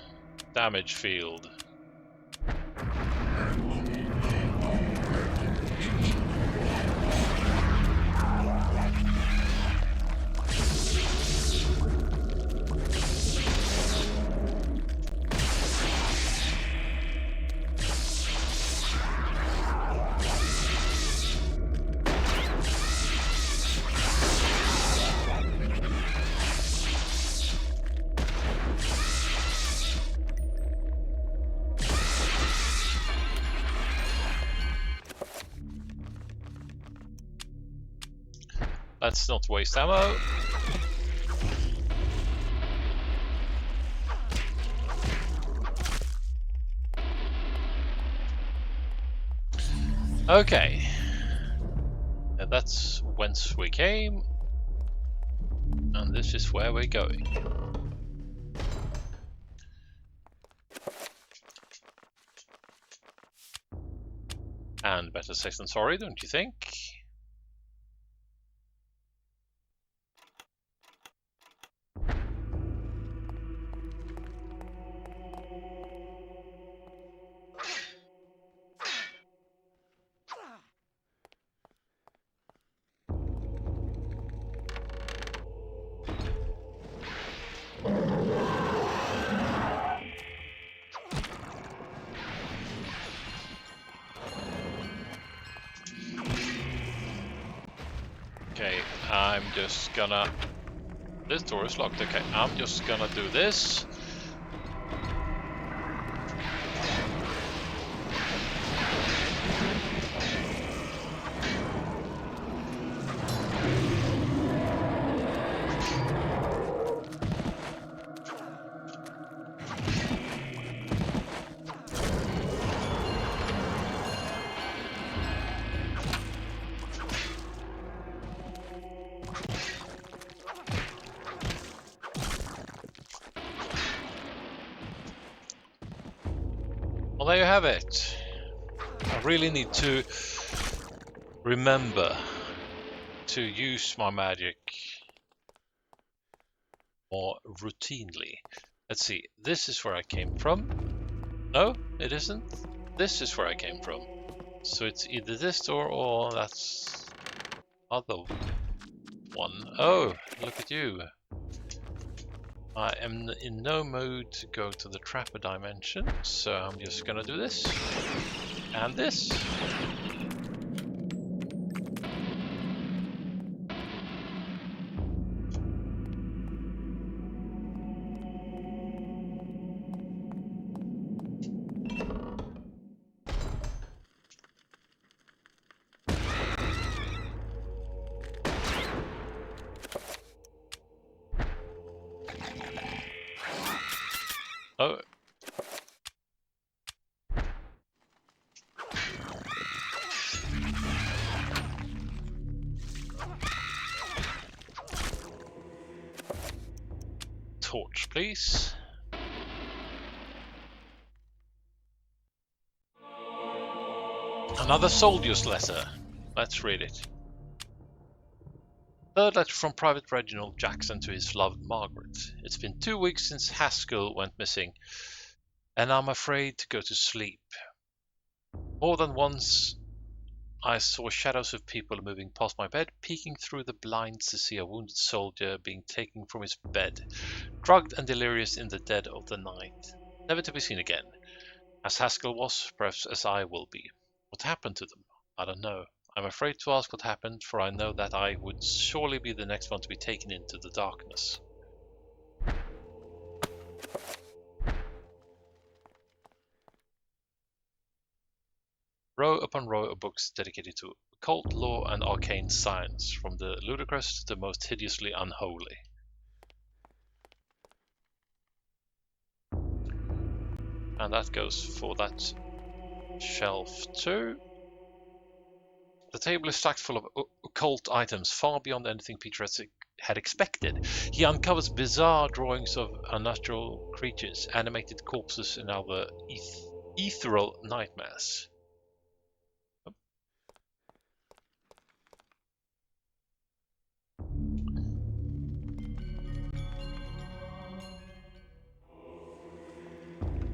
Damage field. Let's not waste ammo. Okay. And that's whence we came. And this is where we're going. And better safe than sorry, don't you think? Okay, I'm just gonna... This door is locked. Okay, I'm just gonna do this. Well, there you have it. I really need to remember to use my magic more routinely. Let's see, this is where I came from. No, it isn't. This is where I came from. So it's either this door or that's other one. Oh, look at you. I am in no mood to go to the trapper dimension, so I'm just gonna do this and this. Oh. Torch, please. Another soldier's letter. Let's read it. Third letter from Private Reginald Jackson to his loved Margaret. It's been 2 weeks since Haskell went missing, and I'm afraid to go to sleep. More than once I saw shadows of people moving past my bed, peeking through the blinds to see a wounded soldier being taken from his bed, drugged and delirious in the dead of the night, never to be seen again. As Haskell was, perhaps as I will be. What happened to them? I don't know. I'm afraid to ask what happened, for I know that I would surely be the next one to be taken into the darkness. Row upon row of books dedicated to occult law and arcane science, from the ludicrous to the most hideously unholy. And that goes for that shelf too. The table is stacked full of occult items, far beyond anything Peter had expected. He uncovers bizarre drawings of unnatural creatures, animated corpses, and other ethereal nightmares.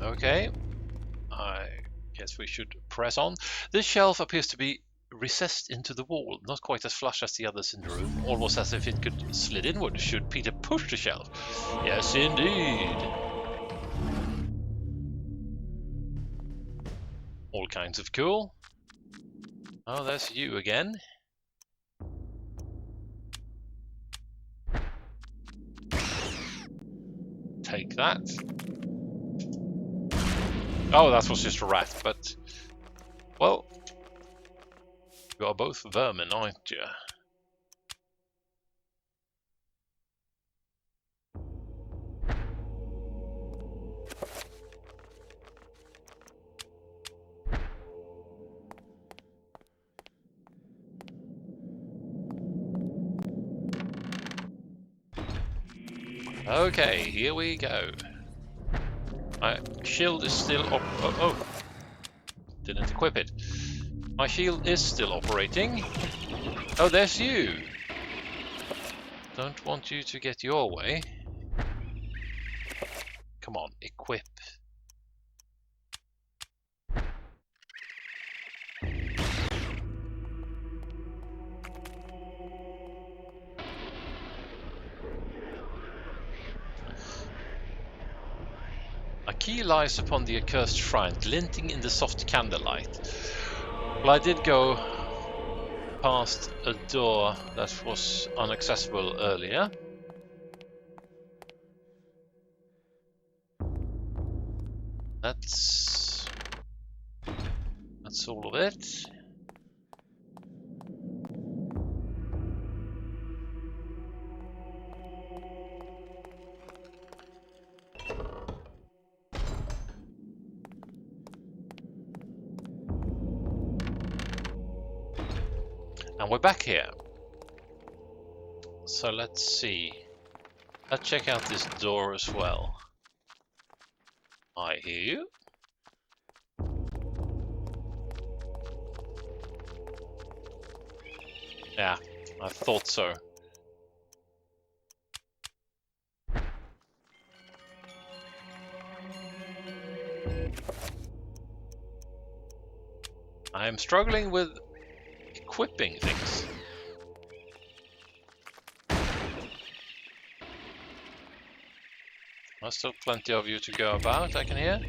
Okay, I guess we should press on. This shelf appears to be recessed into the wall, not quite as flush as the others in the room, almost as if it could slid inward should Peter push the shelf. Yes, indeed. All kinds of cool. Oh, there's you again. Take that. Oh, that was just a rat, but... Well... You are both vermin, aren't you? Okay, here we go. My shield is still oh, didn't equip it. My shield is still operating. Oh, there's you. Don't want you to get your way. Come on, equip. A key lies upon the accursed shrine, glinting in the soft candlelight. Well, I did go past a door that was inaccessible earlier. That's all of it. And we're back here. So let's see. Let's check out this door as well. I hear you. Yeah, I thought so. I am struggling with equipping things. There's still plenty of you to go about, I can hear.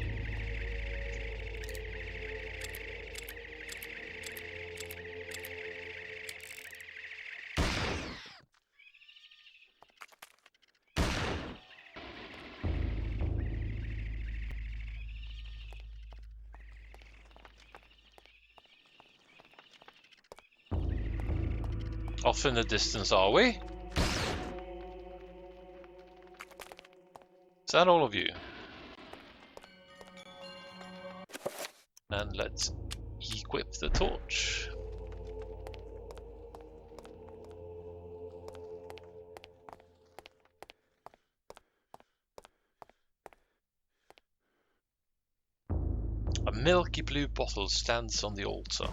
Off in the distance, are we? Is that all of you? And let's equip the torch. A milky blue bottle stands on the altar.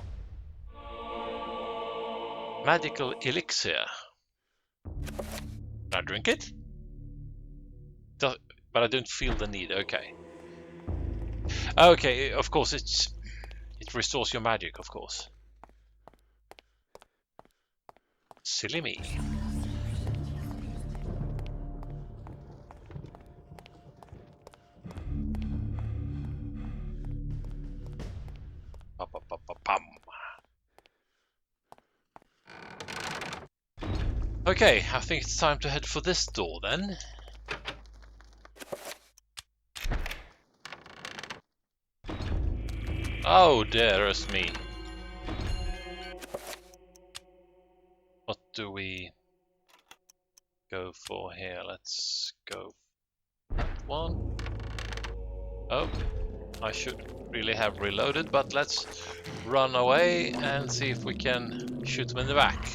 Magical elixir. Can I drink it? But I don't feel the need, okay. Okay, of course it restores your magic, of course. Silly me. Pum. Okay, I think it's time to head for this door then. Oh, dearest me. What do we go for here? Let's go that one. Oh, I should really have reloaded, but let's run away and see if we can shoot them in the back.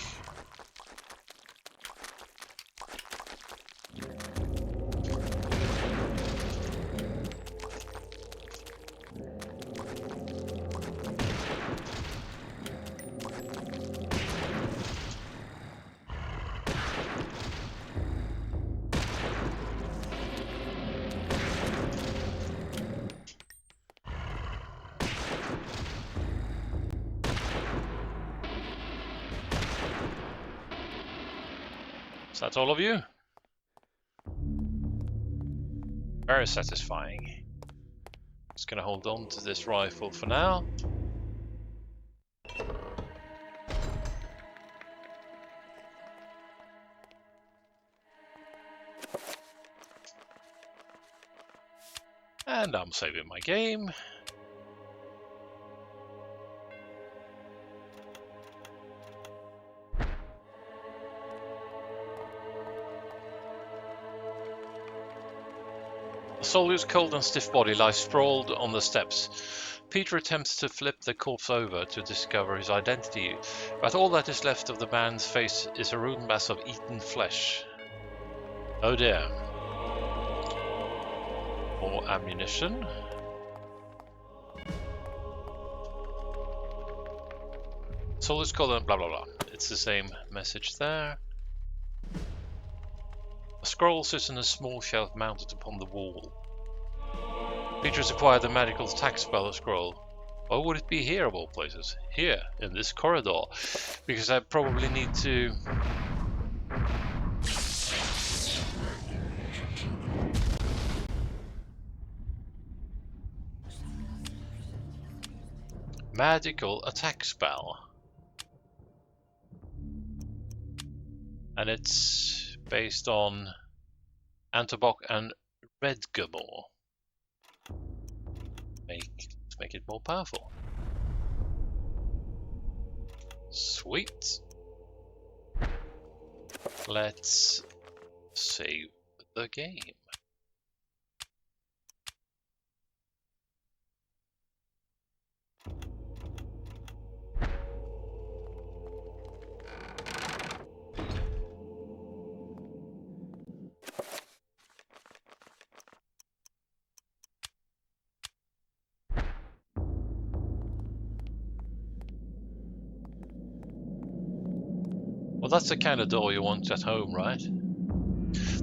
Is that all of you? Very satisfying. Just gonna hold on to this rifle for now. And I'm saving my game. The soldier's cold and stiff body lies sprawled on the steps. Peter attempts to flip the corpse over to discover his identity, but all that is left of the man's face is a ruined mass of eaten flesh. Oh dear. More ammunition. Soldier's cold and blah blah blah. It's the same message there. A scroll sits on a small shelf mounted upon the wall. Peter has acquired the magical attack spell scroll. Why would it be here of all places? Here, in this corridor. Because I probably need to... Magical attack spell. And it's based on Antobok and Redgumor. Let's make it more powerful. Sweet. Let's save the game. Well, that's the kind of door you want at home, right?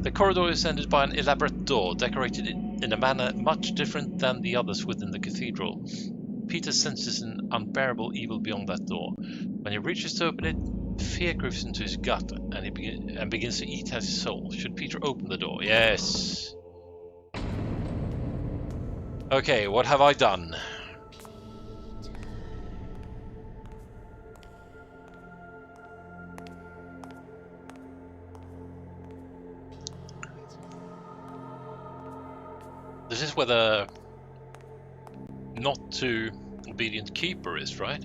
The corridor is ended by an elaborate door, decorated in a manner much different than the others within the cathedral. Peter senses an unbearable evil beyond that door. When he reaches to open it, fear creeps into his gut and he begins to eat at his soul. Should Peter open the door? Yes. Okay, what have I done? This is where the not too obedient keeper is, right?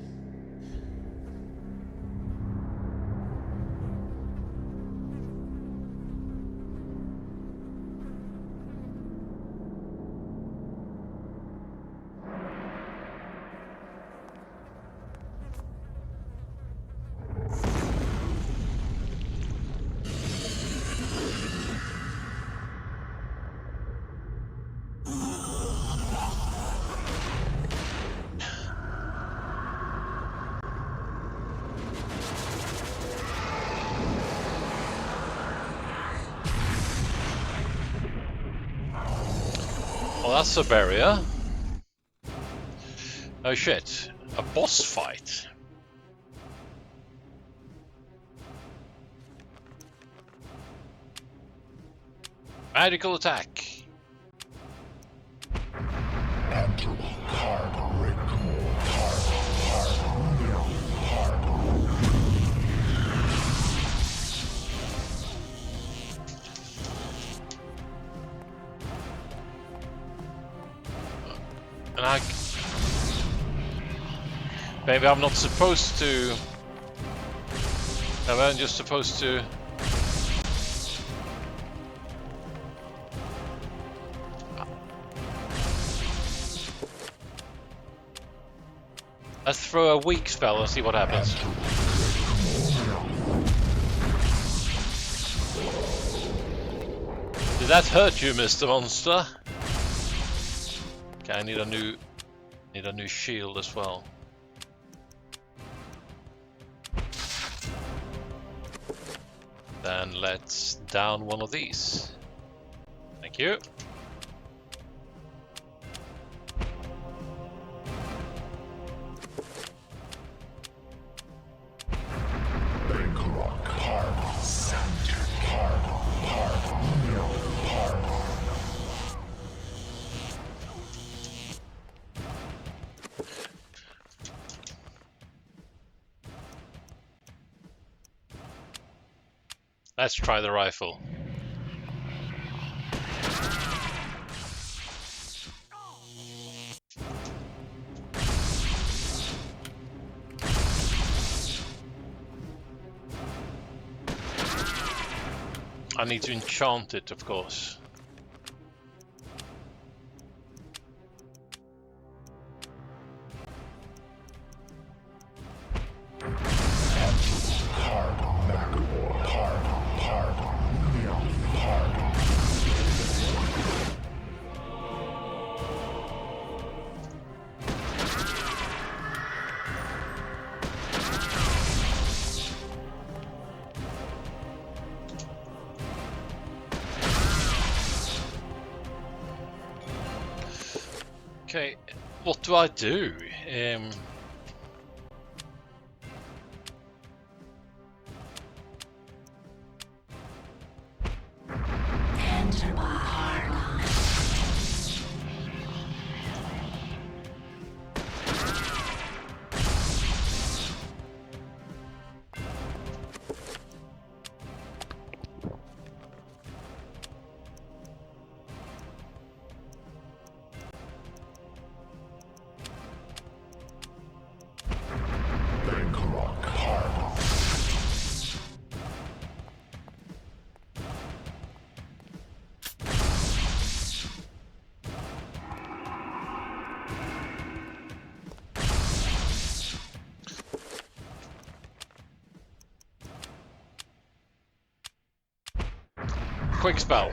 Well, that's a barrier. Oh shit, a boss fight. Magical attack. And maybe I'm not supposed to. I'm just supposed to. Let's throw a weak spell and see what happens. Did that hurt you, Mr. Monster? Okay, I need a new shield as well. Then let's down one of these. Thank you. Let's try the rifle. I need to enchant it, of course. Okay, what do I do? Quick spell.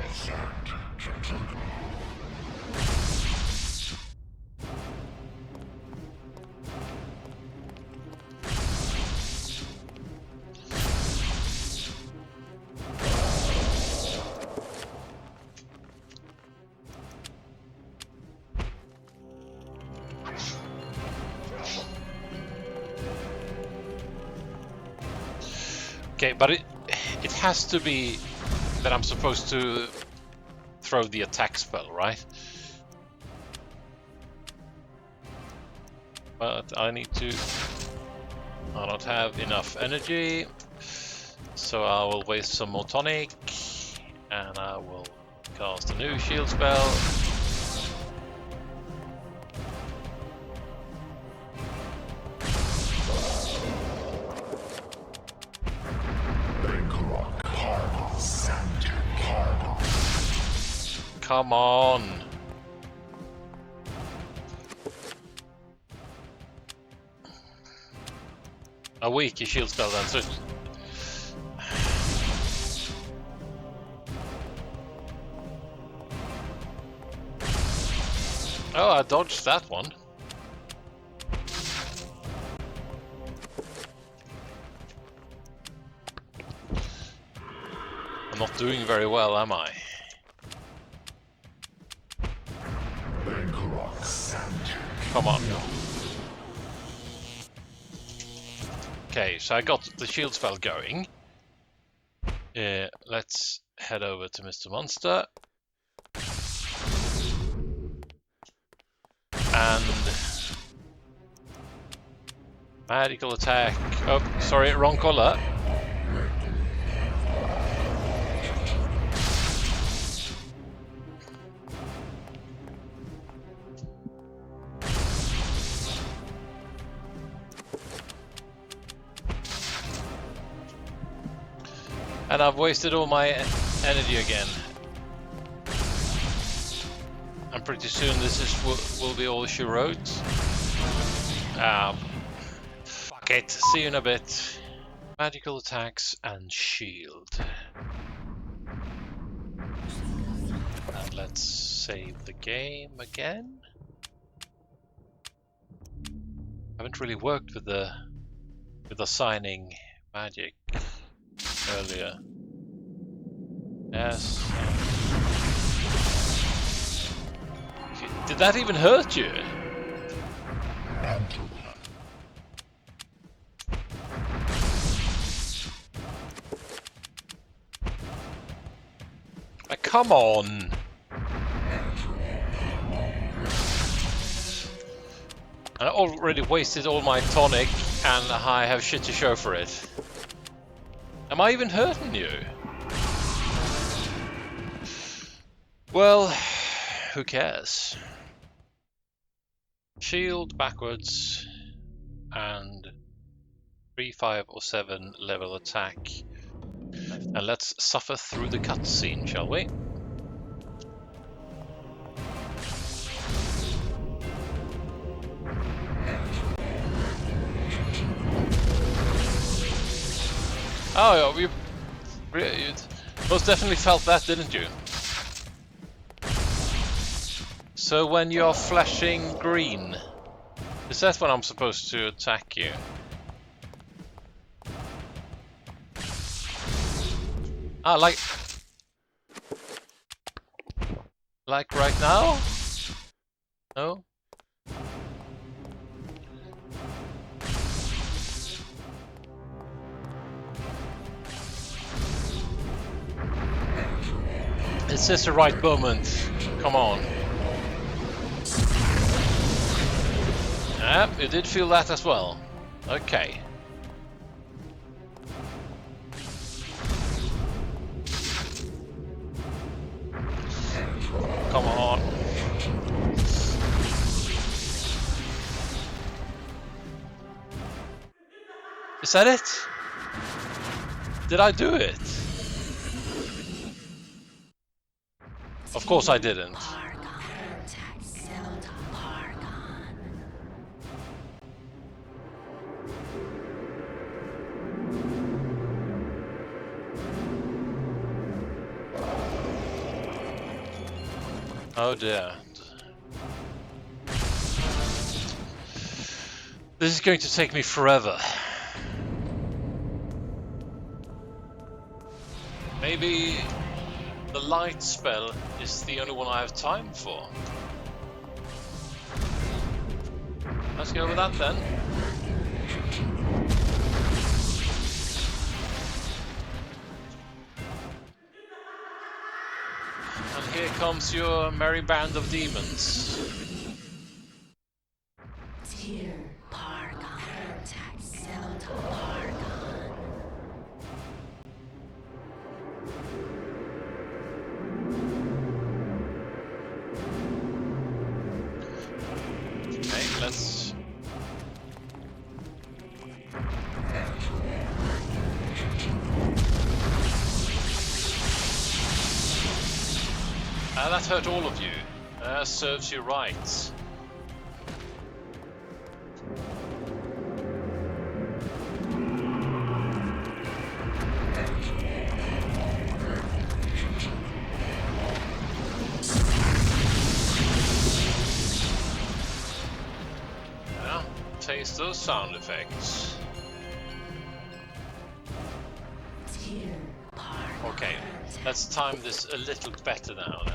Okay, but it has to be that I'm supposed to throw the attack spell, right? But I don't have enough energy, so I will waste some more tonic, and I will cast a new shield spell. Come on! A weak shield spell then, so... Oh, I dodged that one. I'm not doing very well, am I? Come on. Okay, so I got the shield spell going. Let's head over to Mr. Monster. And... magical attack. Oh, sorry, wrong color. And I've wasted all my energy again. And pretty soon this will be all she wrote. Fuck it. See you in a bit. Magical attacks and shield. And let's save the game again. Haven't really worked with assigning magic earlier. Yes. Did that even hurt you? Come on! I already wasted all my tonic and I have shit to show for it. Am I even hurting you? Well, who cares? Shield backwards and 3, 5 or 7 level attack. And let's suffer through the cutscene, shall we? Oh, you most definitely felt that, didn't you? So when you're flashing green, is that when I'm supposed to attack you? Ah, like right now? No? It's just the right moment. Come on. Yeah, you did feel that as well. Okay. Come on. Is that it? Did I do it? Of course I didn't. Oh dear. This is going to take me forever. Maybe the light spell is the only one I have time for. Let's go with that then. And here comes your merry band of demons. Okay, let's... that hurt all of you. Serves you right. Yeah, taste those sound effects. Okay, let's time this a little better now then.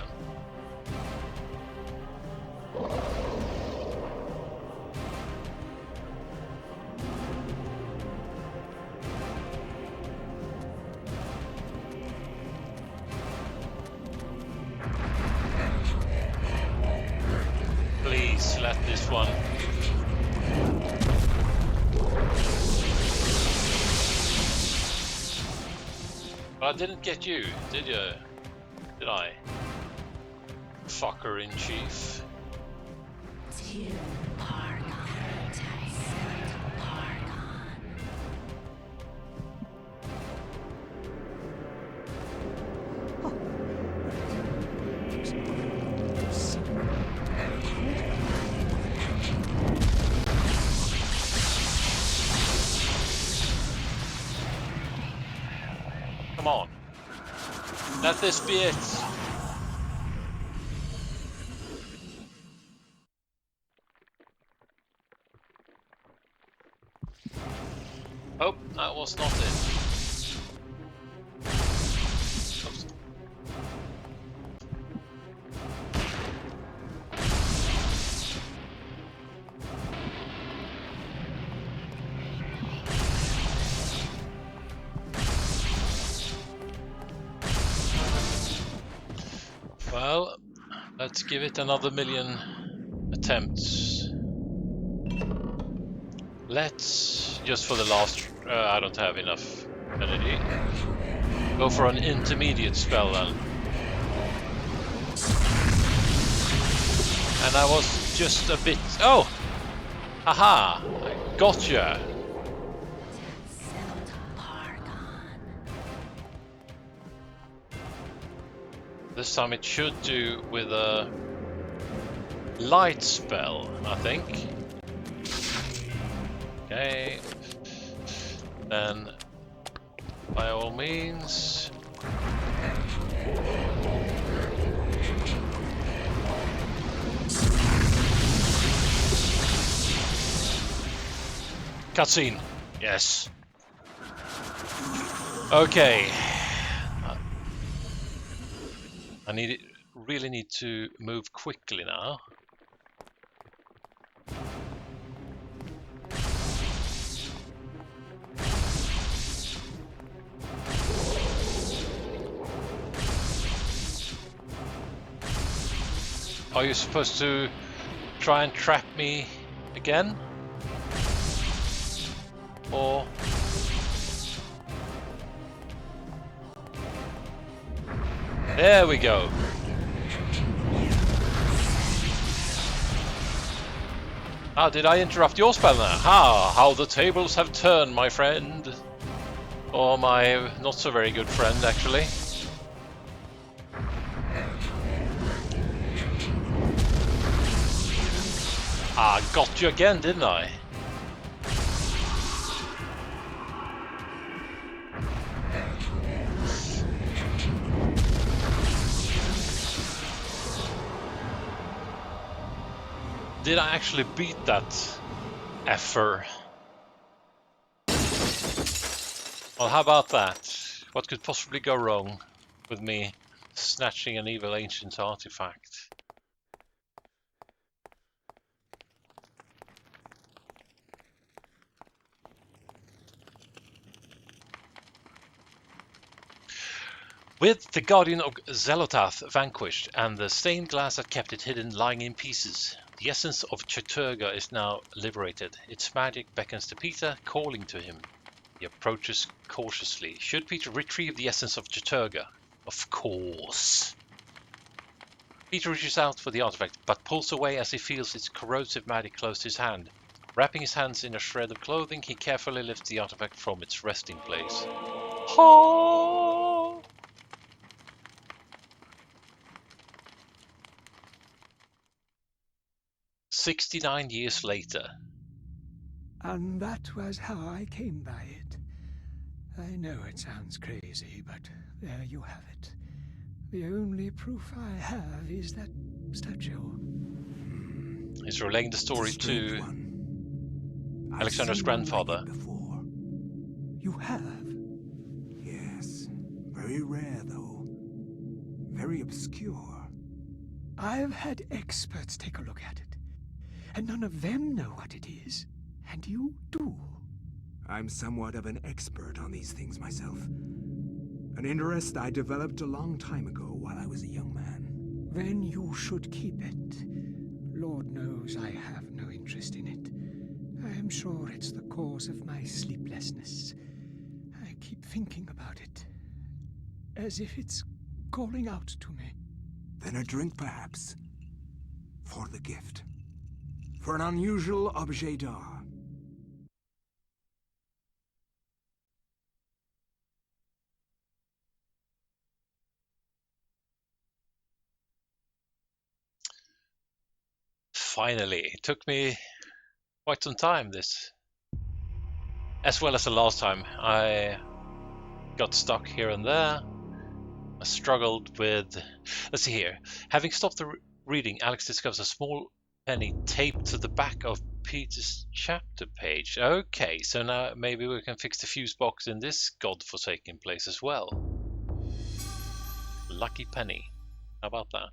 Please let this one. But I didn't get you, did you? Did I? Fucker in chief. Come on. Let this be it. Oh, that was not it. Oops. Well, let's give it another million attempts. Let's, just for the last, I don't have enough energy. Go for an intermediate spell then. And I was just a bit... Oh! Aha! I gotcha! This time it should do with a light spell, I think. Okay. Then, by all means... Cutscene. Yes. Okay. I really need to move quickly now. Are you supposed to try and trap me again? Or... There we go. Ah, did I interrupt your spell now? Ah, how the tables have turned, my friend. Or my not so very good friend, actually. Ah, got you again, didn't I? Did I actually beat that effer? Well, how about that? What could possibly go wrong with me snatching an evil ancient artifact? With the Guardian of Zelotath vanquished and the stained glass that kept it hidden lying in pieces, the essence of Cthulhu is now liberated. Its magic beckons to Peter, calling to him. He approaches cautiously. Should Peter retrieve the essence of Cthulhu? Of course. Peter reaches out for the artifact, but pulls away as he feels its corrosive magic close to his hand. Wrapping his hands in a shred of clothing, he carefully lifts the artifact from its resting place. Ha! 69 years later. And that was how I came by it. I know it sounds crazy, but there you have it. The only proof I have is that statue. He's relaying the story to Alexander's grandfather. Before. You have? Yes. Very rare, though. Very obscure. I've had experts take a look at it, and none of them know what it is. And you do. I'm somewhat of an expert on these things myself. An interest I developed a long time ago while I was a young man. Then you should keep it. Lord knows I have no interest in it. I am sure it's the cause of my sleeplessness. I keep thinking about it, as if it's calling out to me. Then a drink, perhaps. For the gift. For an unusual objet d'art. Finally, it took me quite some time, this. As well as the last time. I got stuck here and there. I struggled with... Let's see here. Having stopped the reading, Alex discovers a small penny taped to the back of Peter's chapter page. Okay, so now maybe we can fix the fuse box in this godforsaken place as well. Lucky penny. How about that?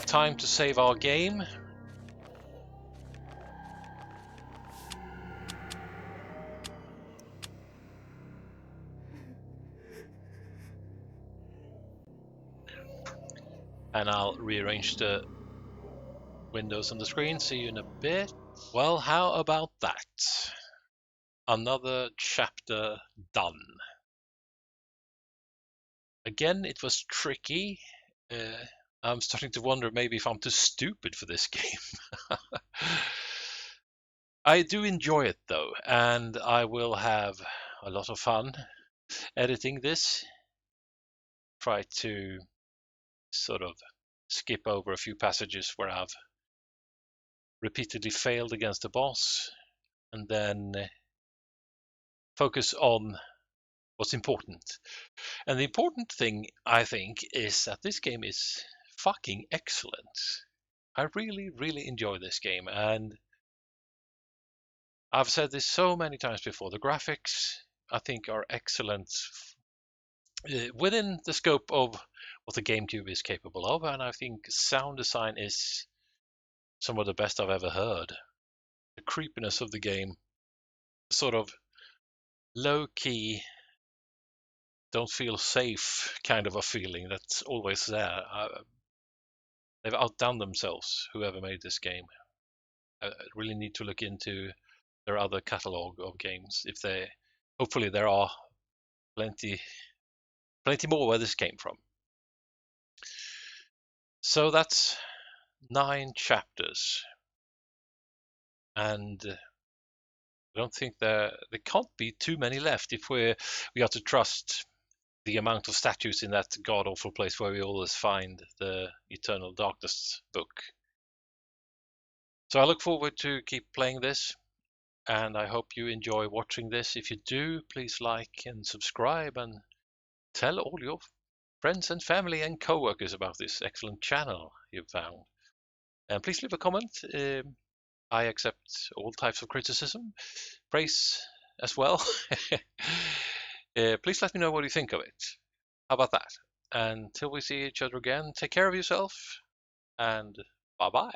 Time to save our game. And I'll rearrange the windows on the screen. See you in a bit. Well, how about that? Another chapter done. Again, it was tricky. I'm starting to wonder maybe if I'm too stupid for this game. I do enjoy it though, and I will have a lot of fun editing this. Try to sort of skip over a few passages where I've repeatedly failed against the boss, and then focus on what's important. And the important thing, I think, is that this game is fucking excellent. I really, really enjoy this game, and I've said this so many times before. The graphics, I think, are excellent within the scope of what the GameCube is capable of, and I think sound design is some of the best I've ever heard. The creepiness of the game, sort of low-key, don't feel safe kind of a feeling that's always there. They've outdone themselves, whoever made this game. I really need to look into their other catalog of games. If they, hopefully there are plenty more where this came from. So that's 9 chapters, and I don't think there can't be too many left if we got to trust the amount of statues in that god-awful place where we always find the Eternal Darkness book. So I look forward to keep playing this, and I hope you enjoy watching this. If you do, please like and subscribe, and tell all your friends and family and co-workers about this excellent channel you've found. And please leave a comment. I accept all types of criticism, praise as well. Please let me know what you think of it. How about that? Until we see each other again, take care of yourself, and bye-bye.